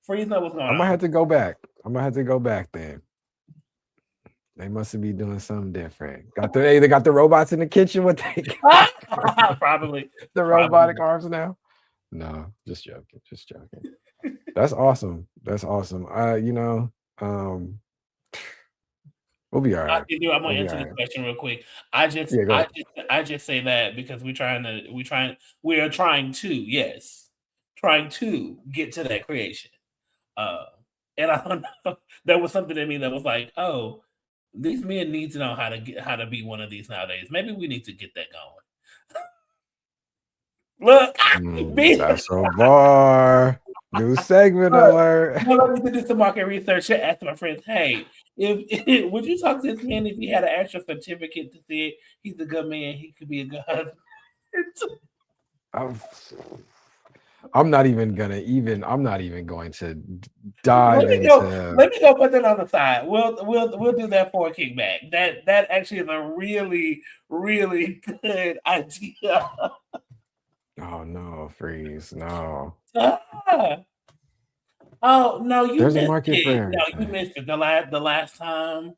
Freeze know what's going on. I'm gonna have to go back then. They must be doing something different. They got the robots in the kitchen. What they got? Probably the robotic arms now. No, just joking. That's awesome. We'll be all right. I'm gonna answer this question real quick. I just say that because we are trying to get to that creation. And I don't know. There was something in me that was like, oh, these men need to know how to be one of these nowadays. Maybe we need to get that going. Look, that's a bar. New segment alert. Let me do some market research and ask my friends, hey, if would you talk to this man if he had an extra certificate to say he's a good man, he could be a good husband? I'm not even going to dive into. Let me go put that on the side. We'll do that for a kickback. That actually is a really, really good idea. Oh no, Freeze. No. Oh no, you There's missed a market it. for everything. No, you missed it. The last time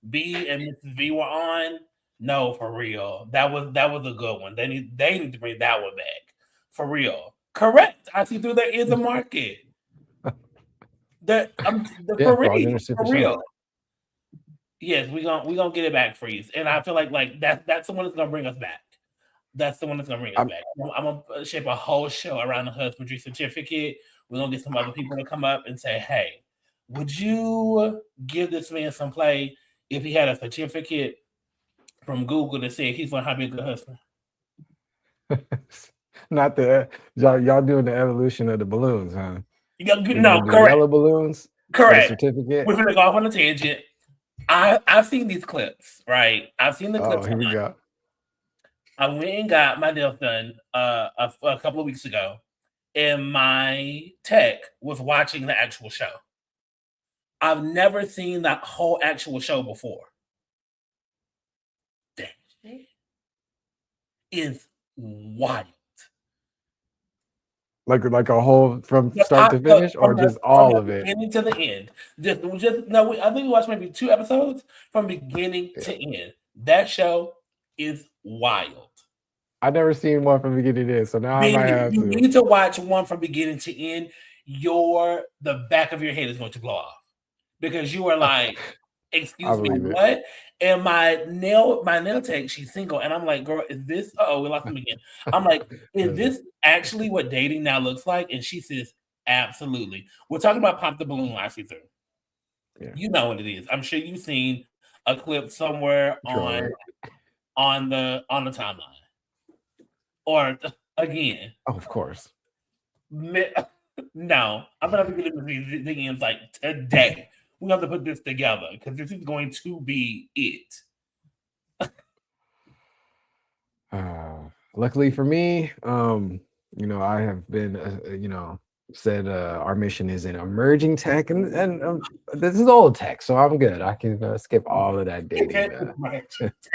B and Mrs. V were on. No, for real. That was a good one. They need to bring that one back. For real. Correct. I see through there is a market. For real. Yes, we gonna get it back, Freeze. And I feel like that's the one that's gonna bring us back. That's the one that's gonna bring us back. I'm gonna shape a whole show around the husbandry certificate. We're gonna get some other people to come up and say, hey, would you give this man some play if he had a certificate from Google that said he's learned how to be a good husband? Not the y'all doing the evolution of the balloons, huh? No, We gonna do correct. yellow balloons for the Correct. certificate. We're gonna go off on a tangent. I've seen these clips, right? I've seen the clips. Oh, here we go. I went and got my nails done a couple of weeks ago, and my tech was watching the actual show. I've never seen that whole actual show before. That shit is wild. Like a whole from start to finish, or just all of it? Beginning to the end. Just no. I think we watched maybe 2 episodes from beginning to end. That show is wild. I've never seen one from beginning to end, so now I might have You to. need to watch one from beginning to end. The back of your head is going to blow off because you are like, excuse me, what? And my nail tech, she's single, and I'm like, girl, is this? We lost him again. I'm like, is this actually what dating now looks like? And she says, absolutely. We're talking about Pop the Balloon I see through. Yeah. You know what it is. I'm sure you've seen a clip somewhere on the timeline. Or again. Oh, of course. No, I'm gonna have to get into these DMs like today. We have to put this together because this is going to be it. Luckily for me, I have been, said our mission is in emerging tech, and this is old tech, so I'm good. I can skip all of that dating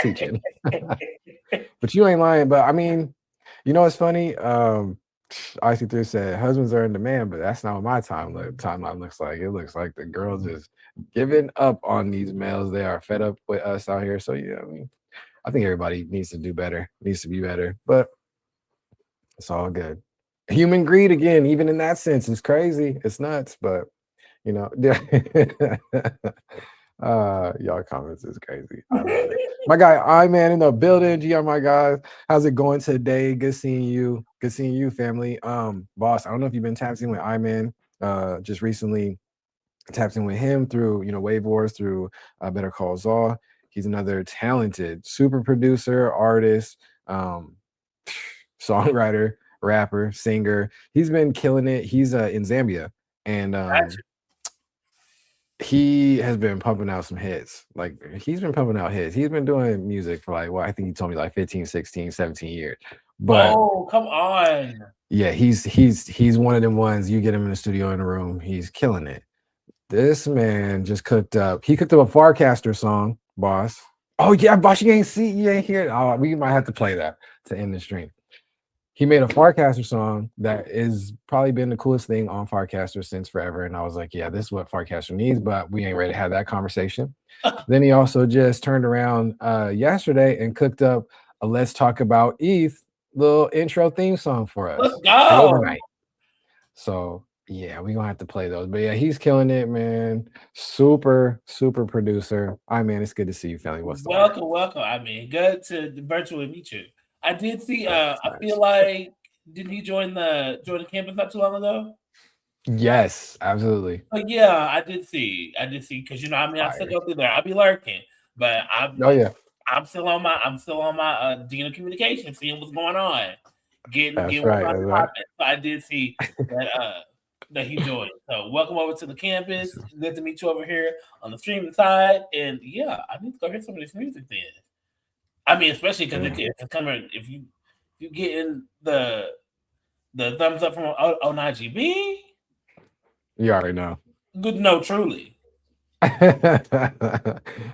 teaching. But you ain't lying. But I mean, it's funny. IC3 said husbands are in demand, but that's not what my timeline looks like. It looks like the girls is giving up on these males. They are fed up with us out here. So yeah, I think everybody needs to do better, needs to be better, but it's all good. Human greed again, even in that sense, is crazy. It's nuts, but y'all comments is crazy. I love it. My guy I-Man in the building. GR, my guys, how's it going today? Good seeing you. Good seeing you, family. Boss, I don't know if you've been tapping with I-Man just recently. Tapped in with him through Wave Wars, through Better Call Saul. He's another talented super producer, artist, songwriter, rapper, singer. He's been killing it. He's in Zambia, and he has been pumping out some hits. Like, he's been pumping out hits. He's been doing music for I think he told me 15, 16, 17 years. But come on. Yeah, he's one of them ones you get him in the studio in a room, he's killing it. This man just cooked up. He cooked up a Farcaster song, boss. Oh yeah, boss, you ain't here. Oh, we might have to play that to end the stream. He made a Farcaster song that is probably been the coolest thing on Farcaster since forever. And I was like, yeah, this is what Farcaster needs, but we ain't ready to have that conversation. Then he also just turned around yesterday and cooked up a Let's Talk About ETH little intro theme song for us. Let's go. Overnight. So yeah, we're gonna have to play those. But yeah, he's killing it, man. Super, super producer. Man, it's good to see you, family. What's the welcome. I mean, good to virtually meet you. I did see. I feel like didn't he join the campus not too long ago? Yes, absolutely. Yeah, I did see because I still go through there. I'll be lurking, but I'm still on my Dean of Communication, seeing what's going on, getting right. So I did see that he joined. So welcome over to the campus. Good to meet you over here on the streaming side. And yeah, I need to go hear some of this music then. I mean, especially because it's coming. If you getting the thumbs up from OhnahjiU, you already know. Good, no, truly. I'm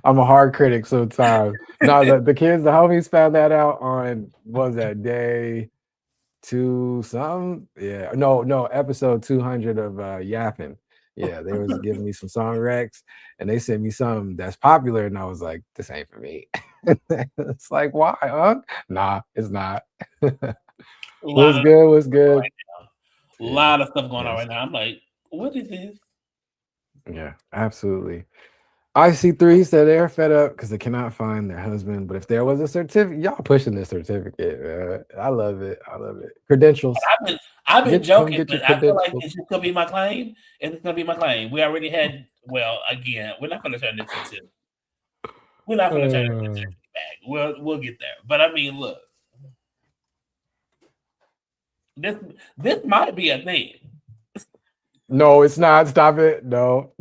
a hard critic sometimes. No, the kids, the homies found that out on what was that day 2 something? Yeah, no, episode 200 of Yapping. Yeah, they was giving me some song recs, and they sent me something that's popular, and I was like, this ain't for me. It's like, why, huh? Nah, it's not. What's good? Right now. A lot of stuff going on right now. I'm like, what is this? Yeah, absolutely. IC3 said they're fed up because they cannot find their husband. But if there was a certificate, y'all pushing this certificate. I love it. Credentials. I've been joking, but I feel like it's just gonna be my claim. It's gonna be my claim. We already had. Well, again, we're not gonna turn this into. We're not gonna turn it into back. We'll get there. But I mean, look. This might be a thing. No, it's not. Stop it. No.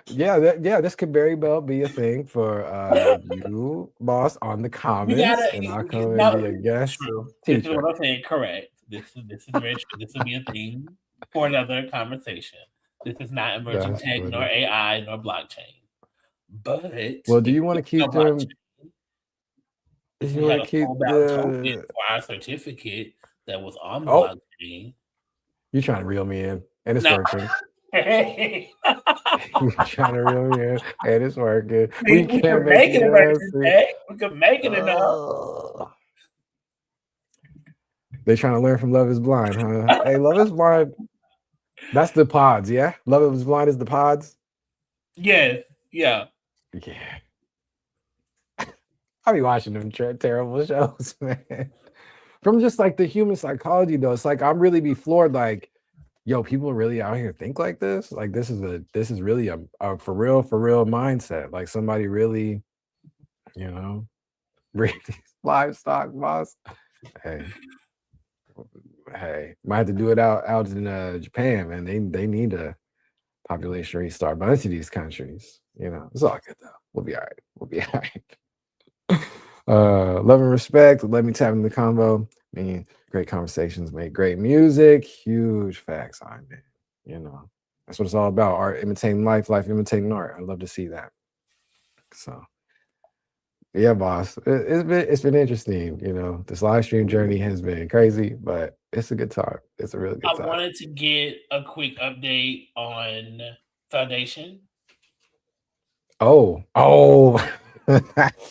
Yeah, this could very well be a thing for you, boss, on the You comments, gotta and I'll come and no, be a guest true. This is teacher. what I'm saying. Correct. This is very true. This will be a thing for another conversation. This is not emerging That's tech, nor funny. AI, nor blockchain. But Well, do if you want to we keep them? if You we had want a to keep holdout token the? for our certificate that was on the Oh, blockchain, you're trying to reel me in, and it's no. working. Hey, You're trying to reel me in, and it's working. we We can't could make make it it emerging happen. tech. We could make it enough. Oh. They trying to learn from Love Is Blind, huh? Hey, Love Is Blind. That's the pods, yeah. Love Is Blind is the pods. Yes, yeah. Yeah. I be watching them terrible shows, man. From just like the human psychology, though, it's like I'm really be floored. Like, yo, people really out here think like this. Like, this is really a for real mindset. Like somebody really, you know, breed livestock, boss. Hey, might have to do it out in Japan, man. They need a population restart. But into these countries, you know, it's all good though. We'll be all right. We'll be all right. Love and respect. Let me tap in the combo. I mean, great conversations, make great music. Huge facts on it. You know, that's what it's all about. Art imitating life, life imitating art. I love to see that. So yeah, boss. It's been interesting. You know, this live stream journey has been crazy, but it's a good time. It's a really good I time. wanted to get a quick update on Foundation. Oh,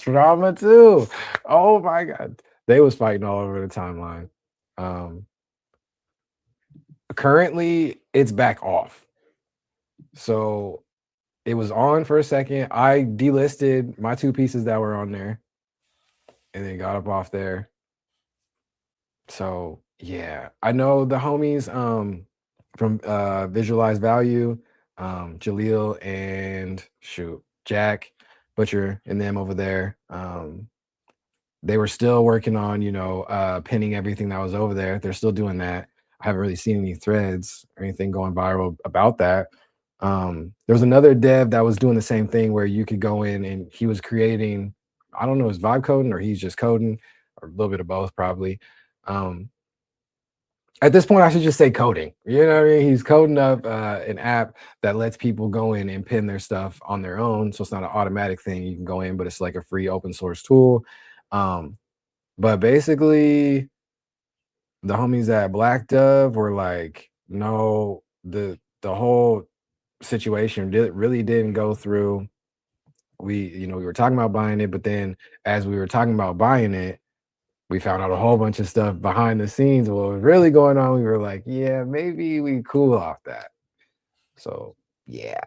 drama too. Oh my god, they was fighting all over the timeline. Currently, it's back off. So it was on for a second. I delisted my 2 pieces that were on there, and then got up off there. So yeah, I know the homies from Visualize Value, Jaleel and Jack Butcher and them over there. They were still working on, pinning everything that was over there. They're still doing that. I haven't really seen any threads or anything going viral about that. There was another dev that was doing the same thing where you could go in and he was creating, I don't know, his vibe coding or he's just coding or a little bit of both probably. At this point, I should just say coding. You know what I mean? He's coding up an app that lets people go in and pin their stuff on their own. So it's not an automatic thing. You can go in, but it's like a free open source tool. But basically, the homies at Black Dove were like, no, the whole situation really didn't go through. We were talking about buying it, but then as we were talking about buying it, we found out a whole bunch of stuff behind the scenes. What was really going on? We were like, yeah, maybe we cool off that. So yeah.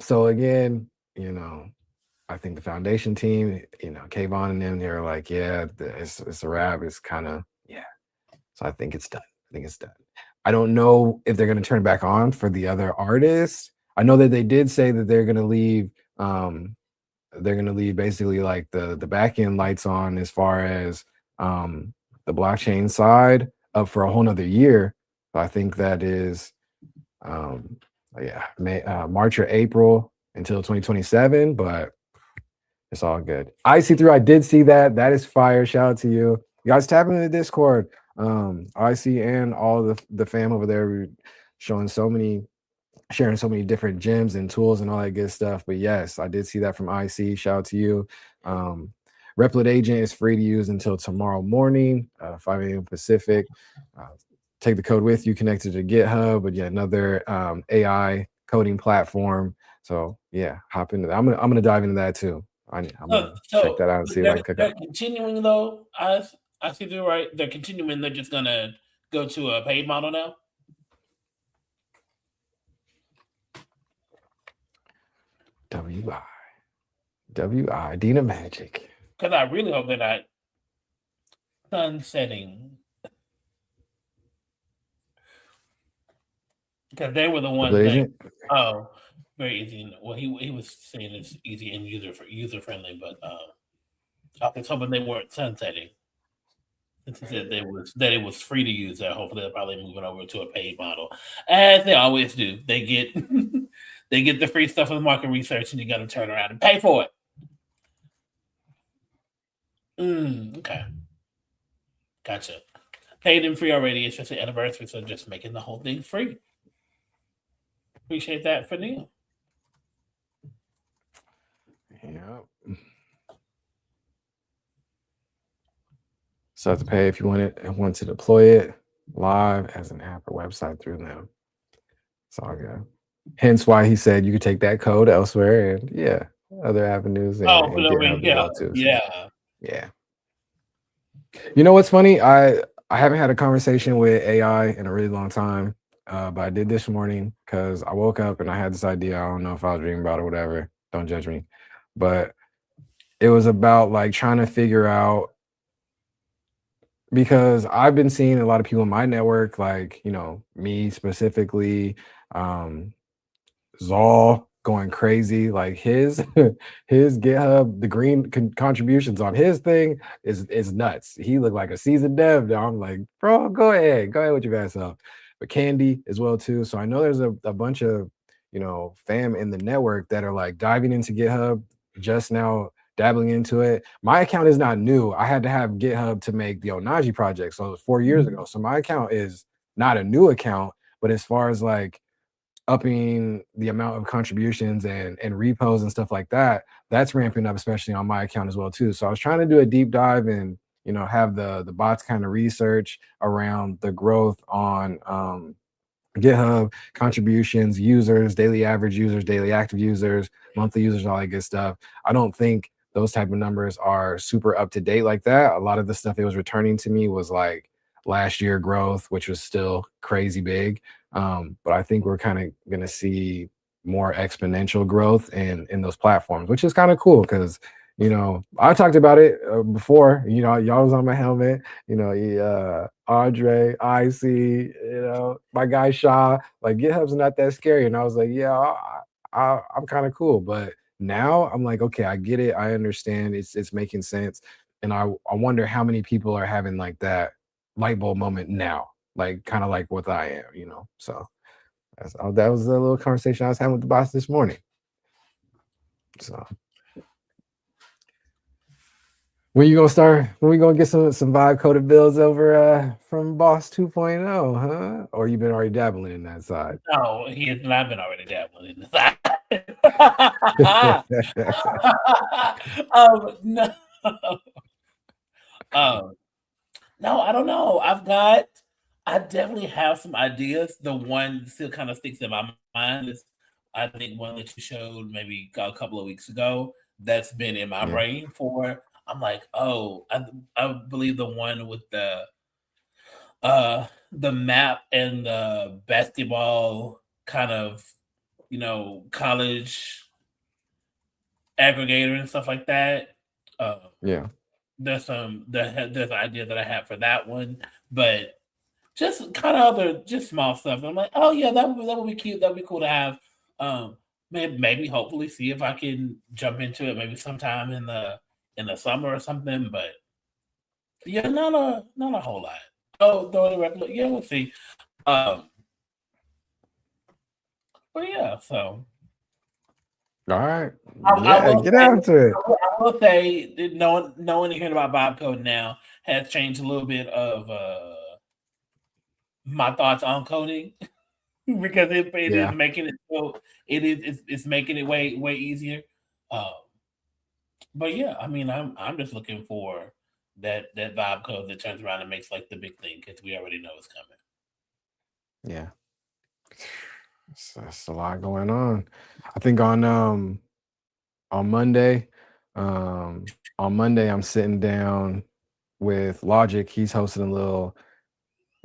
So again, I think the foundation team, Kayvon and them, they're like, yeah, it's a wrap. It's kind of, yeah. So I think it's done. I don't know if they're going to turn it back on for the other artists. I know that they did say that they're going to leave. They're going to leave basically like the back end lights on as far as the blockchain side up for a whole nother year. So I think that is, March or April until 2027, but it's all good. I see through. I did see that. That is fire. Shout out to you. You guys tap into the Discord. I see and all the fam over there sharing so many different gems and tools and all that good stuff. But yes, I did see that from IC. Shout out to you. Replit Agent is free to use until tomorrow morning, 5 a.m. Pacific. Take the code with you, connected to GitHub, but yeah, another AI coding platform. So yeah, hop into that. I'm gonna dive into that too. I'm gonna check that out and see if I can They're continuing though. I see they're right. They're continuing. They're just gonna go to a paid model now. WI Dina Magic. Because I really hope they're not sunsetting. Because they were the ones that very easy. Well, he was saying it's easy and user friendly, but I was hoping they weren't sunsetting. Since he said that it was free to use that, hopefully they're probably moving over to a paid model, as they always do. They get they get the free stuff with market research, and you got to turn around and pay for it. Okay, gotcha. Paid and free already. It's just an anniversary, so just making the whole thing free. Appreciate that for Neil. Yeah. So have to pay if you want to deploy it live as an app or website through them. It's all good. Hence why he said you could take that code elsewhere and yeah, other avenues and GitHub as well too. Yeah. So, yeah. You know what's funny? I haven't had a conversation with AI in a really long time, but I did this morning because I woke up and I had this idea. I don't know if I was dreaming about it or whatever. Don't judge me. But it was about like trying to figure out, because I've been seeing a lot of people in my network, like, you know, me specifically, Zal going crazy, like his GitHub, the green contributions on his thing is nuts. He looked like a seasoned dev now. I'm like, bro, go ahead with your bad self. But Candy as well too. So I know there's a bunch of, you know, fam in the network that are like diving into GitHub, just now dabbling into it. My account is not new. I had to have GitHub to make the OhnahjiU project, so it was 4 years ago. So my account is not a new account, but as far as like upping the amount of contributions and repos and stuff like that, that's ramping up, especially on my account as well too. So I was trying to do a deep dive and, you know, have the bots kind of research around the growth on GitHub, contributions, users, daily average users, daily active users, monthly users, all that good stuff. I don't think those type of numbers are super up to date like that. A lot of the stuff it was returning to me was like last year growth, which was still crazy big. But I think we're kind of going to see more exponential growth in those platforms, which is kind of cool because, you know, I talked about it before, you know, y'all was on my helmet, you know, Andre, IC, you know, my guy Shaw, like GitHub's not that scary. And I was like, yeah, I'm kind of cool. But now I'm like, okay, I get it. I understand. It's making sense. And I wonder how many people are having like that light bulb moment now, like kind of like what I am, you know. So that was a little conversation I was having with the boss this morning. So when you gonna start? When we gonna get some vibe coded bills over from Boss 2.0, huh? Or you been already dabbling in that side? No, he has not been already dabbling in the side. No. No, I don't know. I definitely have some ideas. The one still kind of sticks in my mind is, I think, one that you showed maybe a couple of weeks ago. That's been in my brain for. I'm like, oh, I believe the one with the map and the basketball kind of, you know, college aggregator and stuff like that. Yeah. There's an idea that I have for that one, but just kind of other just small stuff. I'm like, oh yeah, that would be cute. That'd be cool to have. Maybe hopefully see if I can jump into it maybe sometime in the summer or something. But yeah, not a whole lot. Oh, yeah, we'll see. But yeah, so. All right. I Get after it. I will say that knowing and hearing about vibe coding now has changed a little bit of my thoughts on coding because it is making it so it's making it way easier. But yeah, I mean, I'm just looking for that vibe code that turns around and makes like the big thing because we already know it's coming. Yeah. That's a lot going on. I think on Monday, I'm sitting down with Logic. He's hosting a little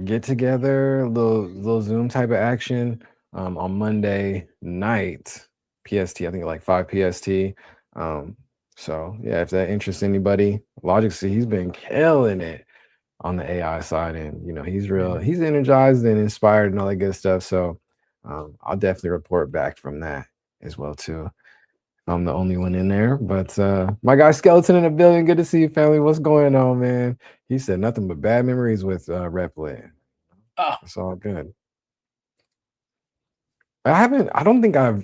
get together, little Zoom type of action on Monday night PST. I think like 5 PST. So yeah, if that interests anybody, Logic, he's been killing it on the AI side, and you know he's energized and inspired and all that good stuff. So I'll definitely report back from that as well too. I'm the only one in there, but my guy Skeleton in the building. Good to see you, family. What's going on, man? He said nothing but bad memories with Replit. Oh, It's all good. I don't think I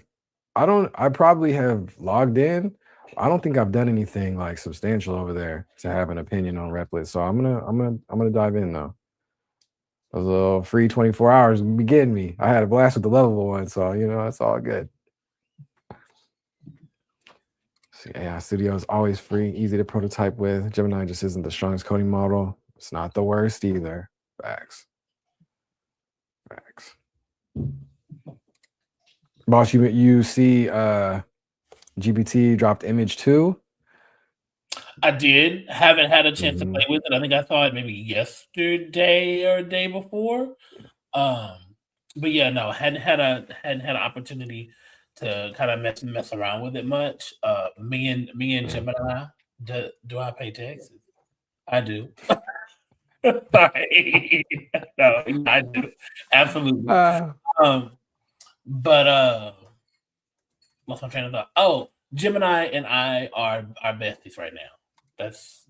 probably have logged in. I don't think I've done anything like substantial over there to have an opinion on Replit. So I'm gonna dive in though. A little free 24 hours be getting me. I had a blast with the level one, so you know it's all good. So, AI Studio is always free, easy to prototype with. Gemini just isn't the strongest coding model. It's not the worst either. Facts. Boss, you see GPT dropped image 2? I did. Haven't had a chance to play with it. I think I saw it maybe yesterday or a day before. But yeah, no, hadn't had an opportunity to kind of mess around with it much. Me and Gemini, do I pay taxes? I do. Sorry. No, I do. Absolutely. But what's my train of thought? Oh, Gemini and I are besties right now. That's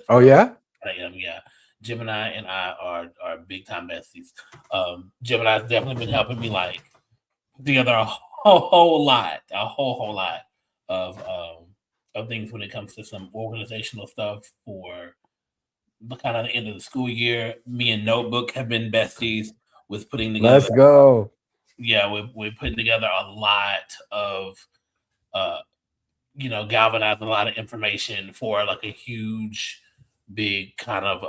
Oh yeah? I am, yeah. Gemini and I are big time besties. Gemini's definitely been helping me like put together a whole lot of things when it comes to some organizational stuff for the kind of the end of the school year. Me and Notebook have been besties with putting together. Let's go. Yeah, we're putting together a lot of galvanize a lot of information for like a huge big kind of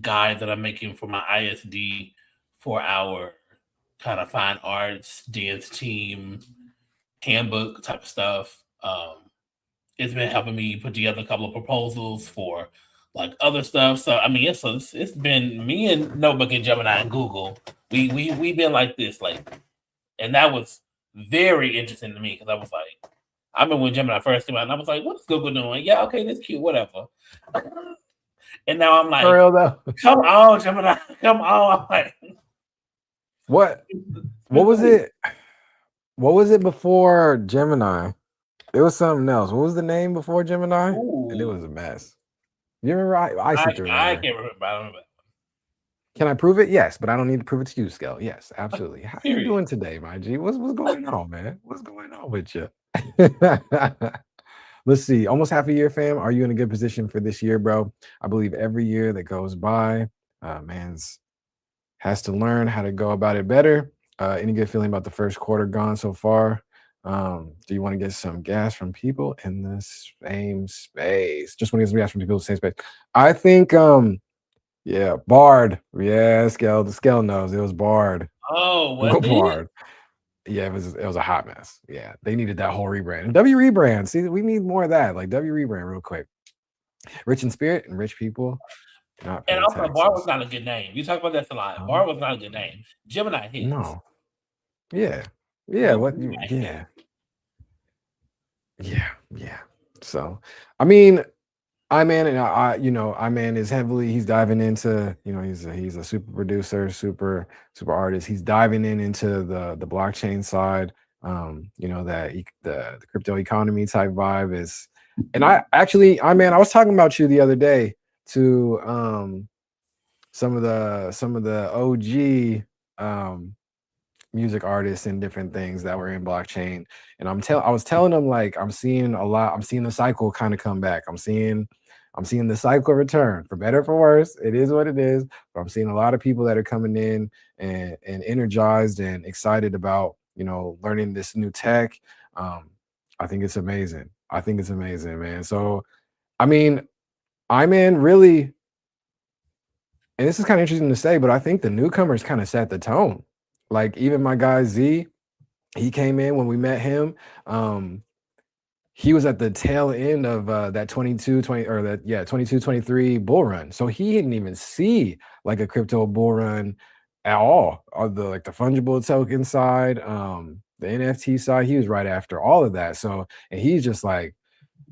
guide that I'm making for my ISD for our kind of fine arts dance team handbook type of stuff. It's been helping me put together a couple of proposals for like other stuff. So I mean, it's been me and Notebook and Gemini and Google. We've been like this, like, and that was very interesting to me because I was like, I remember when Gemini first came out, and I was like, "What is Google doing? Yeah, okay, that's cute, whatever." And now I'm like, for real though. "Come on, Gemini, come on!" I'm like, what was it? What was it before Gemini? It was something else. What was the name before Gemini? Ooh. And it was a mess. You remember? I seem to remember. I can't remember. I don't remember. Can I prove it? Yes, but I don't need to prove it to you, Scale. Yes, absolutely. How you doing today, my G? What's going on, man? What's going on with you? Let's see. Almost half a year, fam. Are you in a good position for this year, bro? I believe every year that goes by, man's has to learn how to go about it better. Any good feeling about the first quarter gone so far? Do you want to get some gas from people in the same space? Just want to get some gas from people in the same space. I think, yeah, Bard. Yeah, Scale. The Scale knows it was Bard. Oh, what? Bard. Yeah, it was a hot mess. Yeah, they needed that whole rebrand. And W rebrand. See, we need more of that. Like W rebrand, real quick. Rich in spirit and rich people. And also, Bard was not a good name. You talk about that a lot. Bard was not a good name. Gemini hits. No. Yeah. Yeah. What? Yeah. Yeah. So, I mean, Iman is heavily, he's diving into, he's a super producer, super artist. He's diving into the blockchain side. That the crypto economy type vibe is, and I was talking about you the other day to some of the OG music artists and different things that were in blockchain, and I was telling them, like, I'm seeing the cycle kind of come back. I'm seeing the cycle return, for better or for worse. It is what it is, but I'm seeing a lot of people that are coming in and energized and excited about learning this new tech. I think it's amazing. Man. So I mean, really, and this is kind of interesting to say, but I think the newcomers kind of set the tone. Like, even my guy Z, he came in when we met him. He was at the tail end of that 22-23 bull run. So he didn't even see like a crypto bull run at all. Or the fungible token side, the NFT side, he was right after all of that. So, and he's just like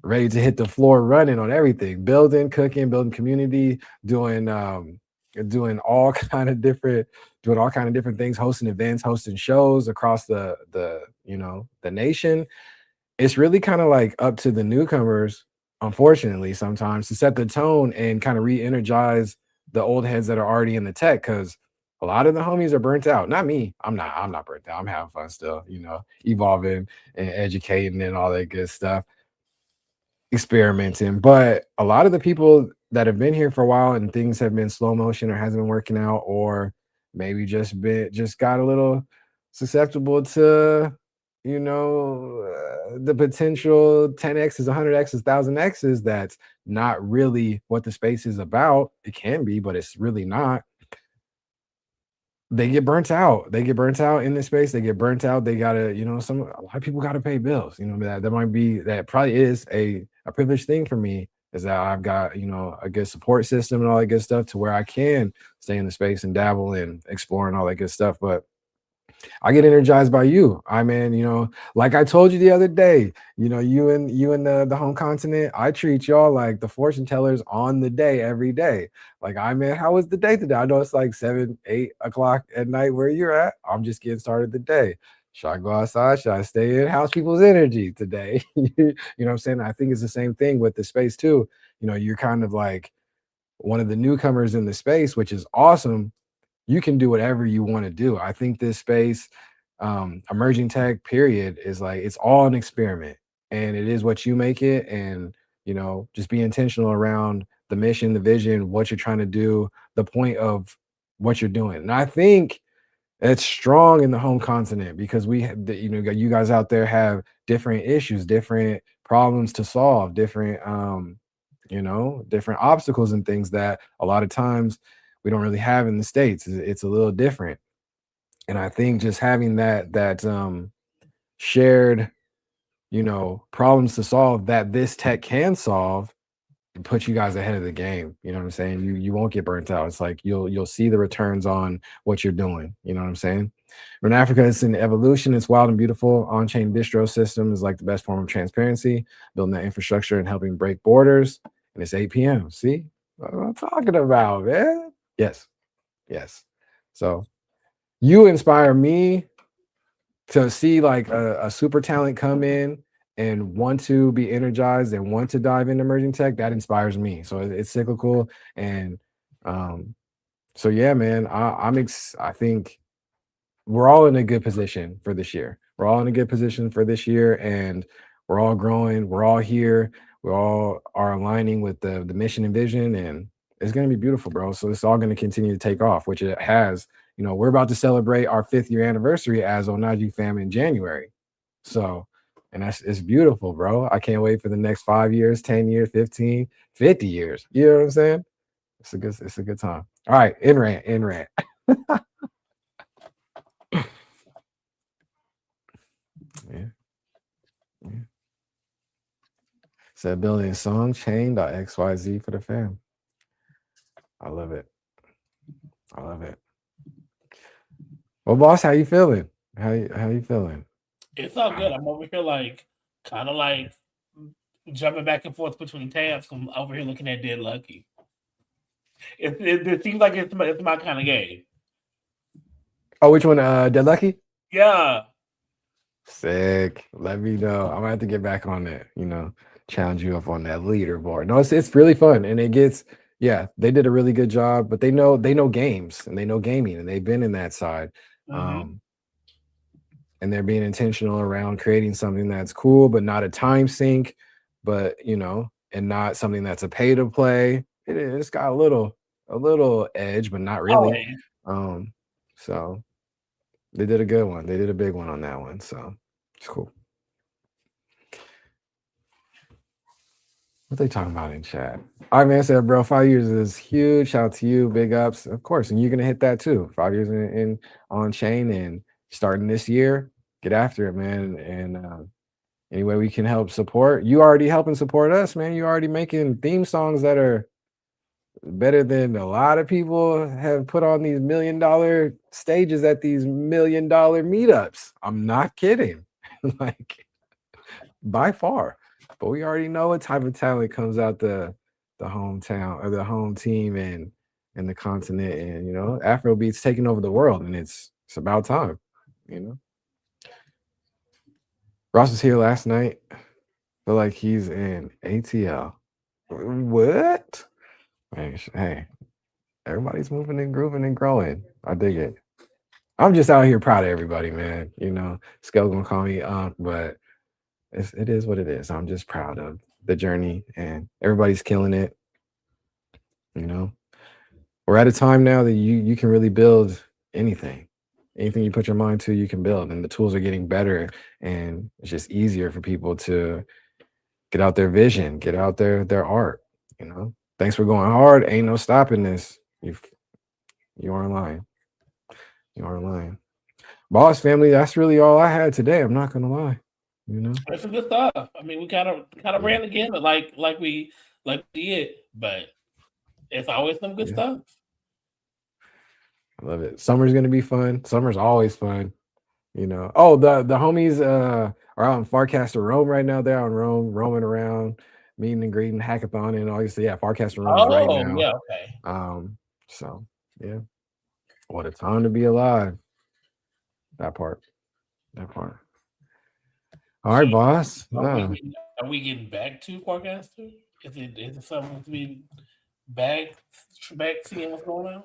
ready to hit the floor running on everything, building, cooking, building community, doing all kind of different things, hosting events, hosting shows across the nation. it's really kind of like up to the newcomers, unfortunately, sometimes to set the tone and kind of re-energize the old heads that are already in the tech, because a lot of the homies are burnt out. Not me. I'm not burnt out. I'm having fun still, evolving and educating and all that good stuff, experimenting. But a lot of the people that have been here for a while and things have been slow motion or hasn't been working out, or maybe just got a little susceptible to the potential 10x's, 100x's, 1000x's, that's not really what the space is about. It can be, but it's really not. They get burnt out. They get burnt out in this space. They get burnt out. They gotta, a lot of people gotta pay bills. That probably is a privileged thing for me, is that I've got, a good support system and all that good stuff to where I can stay in the space and dabble and explore and all that good stuff. But I get energized by you. Like I told you the other day, you and the home continent, I treat y'all like the fortune tellers on the day, every day. Like, how was the day today? I know it's like 7, 8 o'clock at night where you're at. I'm just getting started the day. Should I go outside? Should I stay in? How's people's energy today? You know what I'm saying? I think it's the same thing with the space too. You're kind of like one of the newcomers in the space, which is awesome. You can do whatever you want to do. I think this space, emerging tech period, is like, it's all an experiment, and it is what you make it. And just be intentional around the mission, the vision, what you're trying to do, the point of what you're doing. And I think it's strong in the home continent, because you guys out there have different issues, different problems to solve, different different obstacles and things that a lot of times we don't really have in the States. It's a little different. And I think just having that shared, problems to solve that this tech can solve, put you guys ahead of the game. You know what I'm saying? You won't get burnt out. It's like you'll see the returns on what you're doing. You know what I'm saying? In Africa, it's in evolution. It's wild and beautiful. On-chain distro system is like the best form of transparency, building that infrastructure and helping break borders. And it's 8 p.m. See what I'm talking about, man? Yes. So you inspire me to see like a super talent come in and want to be energized and want to dive into emerging tech. That inspires me. So it's cyclical. And so yeah, man, I think we're all in a good position for this year. We're all in a good position for this year, and we're all growing. We're all here. We all are aligning with the mission and vision, and it's going to be beautiful, bro. So it's all going to continue to take off, which it has. We're about to celebrate our 5th year anniversary as OhnahjiU fam in January. So, and it's beautiful, bro. I can't wait for the next 5 years, 10 years, 15, 50 years. You know what I'm saying? It's a good time. All right, in rant. Yeah. Said building song chain.xyz for the fam. I love it. Well, boss, how you feeling? How you feeling? It's all good. I'm over here like kind of like jumping back and forth between tabs. I'm over here looking at Dead Lucky. It seems like it's my kind of game. Oh, which one? Dead Lucky? Yeah. Sick. Let me know. I'm gonna have to get back on that. Challenge you up on that leaderboard. No, it's really fun, and it gets. Yeah, they did a really good job, but they know games and they know gaming, and they've been in that side. And they're being intentional around creating something that's cool, but not a time sink, but and not something that's a pay to play. It's got a little edge, but not really. So they did a good one. They did a big one on that one. So it's cool. What they talking about in chat? All right, man. Said, bro, 5 years is huge. Shout out to you. Big ups, of course. And you're gonna hit that too. 5 years in on chain, and starting this year, get after it, man. And any way we can help support, you already helping support us, man. You already making theme songs that are better than a lot of people have put on these $1 million stages at these $1 million meetups. I'm not kidding. Like, by far. But we already know what type of talent comes out the hometown or the home team and the continent, and Afrobeats taking over the world, and it's about time. Ross was here last night. Feel like he's in ATL. What? Man, hey, everybody's moving and grooving and growing. I dig it. I'm just out here proud of everybody, man. You know, Scale gonna call me but it is what it is. I'm just proud of the journey and everybody's killing it. You know, we're at a time now that you can really build anything. Anything you put your mind to, you can build, and the tools are getting better, and it's just easier for people to get out their vision, get out their art. You know, thanks for going hard. Ain't no stopping this. You aren't lying. You aren't lying. Boss family, that's really all I had today. I'm not gonna lie. You know, That's some good stuff. I mean, we kind of Yeah. ran again, like we did, but it's always some good Yeah. stuff. I love it. Summer's gonna be fun. Summer's always fun. You know. Oh, the homies are out in Farcaster, Rome right now. They're out in Rome, roaming around, meeting and greeting, hackathon, and obviously, yeah, Farcaster Rome is right Oh, now. yeah, okay. So yeah, what a time to be alive. That part. That part. All right, So, boss. are we getting back to Farcaster? Is it something to be back seeing what's going on?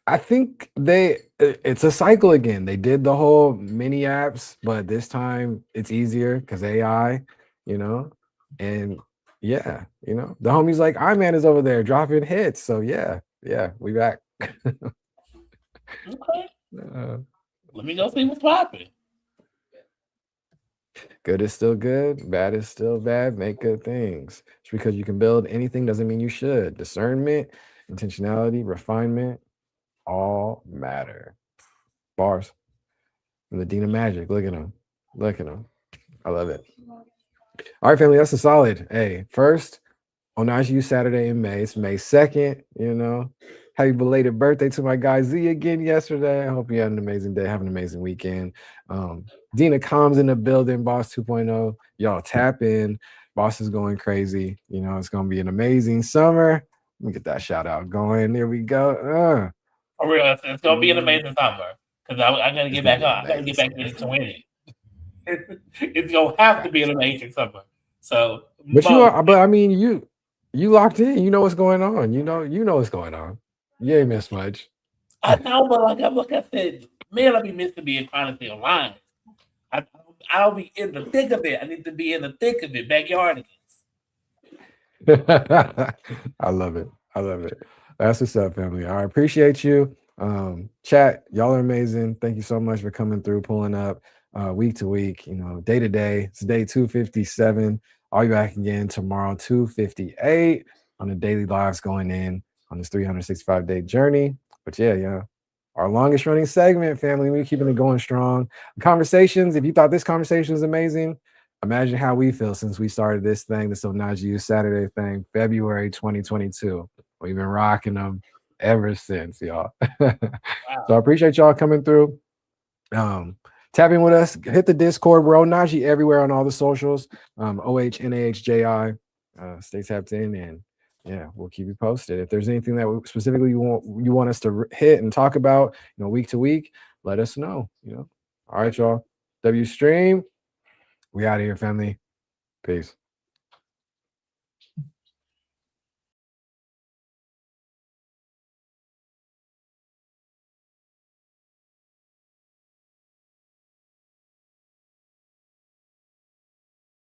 I think it's a cycle again. They did the whole mini apps, but this time it's easier because AI, you know, and yeah, you know, the homies like Iron is over there dropping hits. So yeah, we back. Okay, Uh, let me go see what's popping. Good is still good, bad is still bad. Make good things. Just because you can build anything doesn't mean you should. Discernment, intentionality, refinement, all matter. Bars. And the Dean of Magic. Look at him. Look at him. I love it. All right, family. That's a solid. Hey, first, OhnahjiU Saturday in May. It's May 2nd. You know, happy belated birthday to my guy Z again yesterday. I hope you had an amazing day. Have an amazing weekend. Dina Combs in the building, Boss 2.0. Y'all tap in. Boss is going crazy. You know, it's going to be an amazing summer. Let me get that shout out going. There we go. For real, it's gonna be an amazing summer because I gotta get back on. I gotta get back Amazing to winning. It's gonna have to be an amazing summer. So, But you are, but I mean, you locked in. You know what's going on. You know what's going on. You ain't missed much. I know, but like I said, man, I be missing being trying to stay online. I'll be in the thick of it. I need to be in the thick of it, backyardigans. I love it. I love it. That's what's up, family. I appreciate you. Chat, y'all are amazing. Thank you so much for coming through, pulling up week to week, you know, day to day. It's day 257. I'll be back again tomorrow, 258, on the daily lives going in on this 365-day journey. But yeah, our longest running segment, family. We're keeping it going strong. Conversations. If you thought this conversation was amazing, imagine how we feel since we started this thing, this OhnahjiU Saturday thing, February 2022. We've been rocking them ever since, y'all. Wow. So I appreciate y'all coming through. Tap in with us. Hit the Discord. We're OhnahjiU everywhere on all the socials. OHNAHJI. Stay tapped in, and yeah, we'll keep you posted. If there's anything that specifically you want us to hit and talk about, you know, week to week, let us know. You know. All right, y'all. W Stream. We out of here, family. Peace.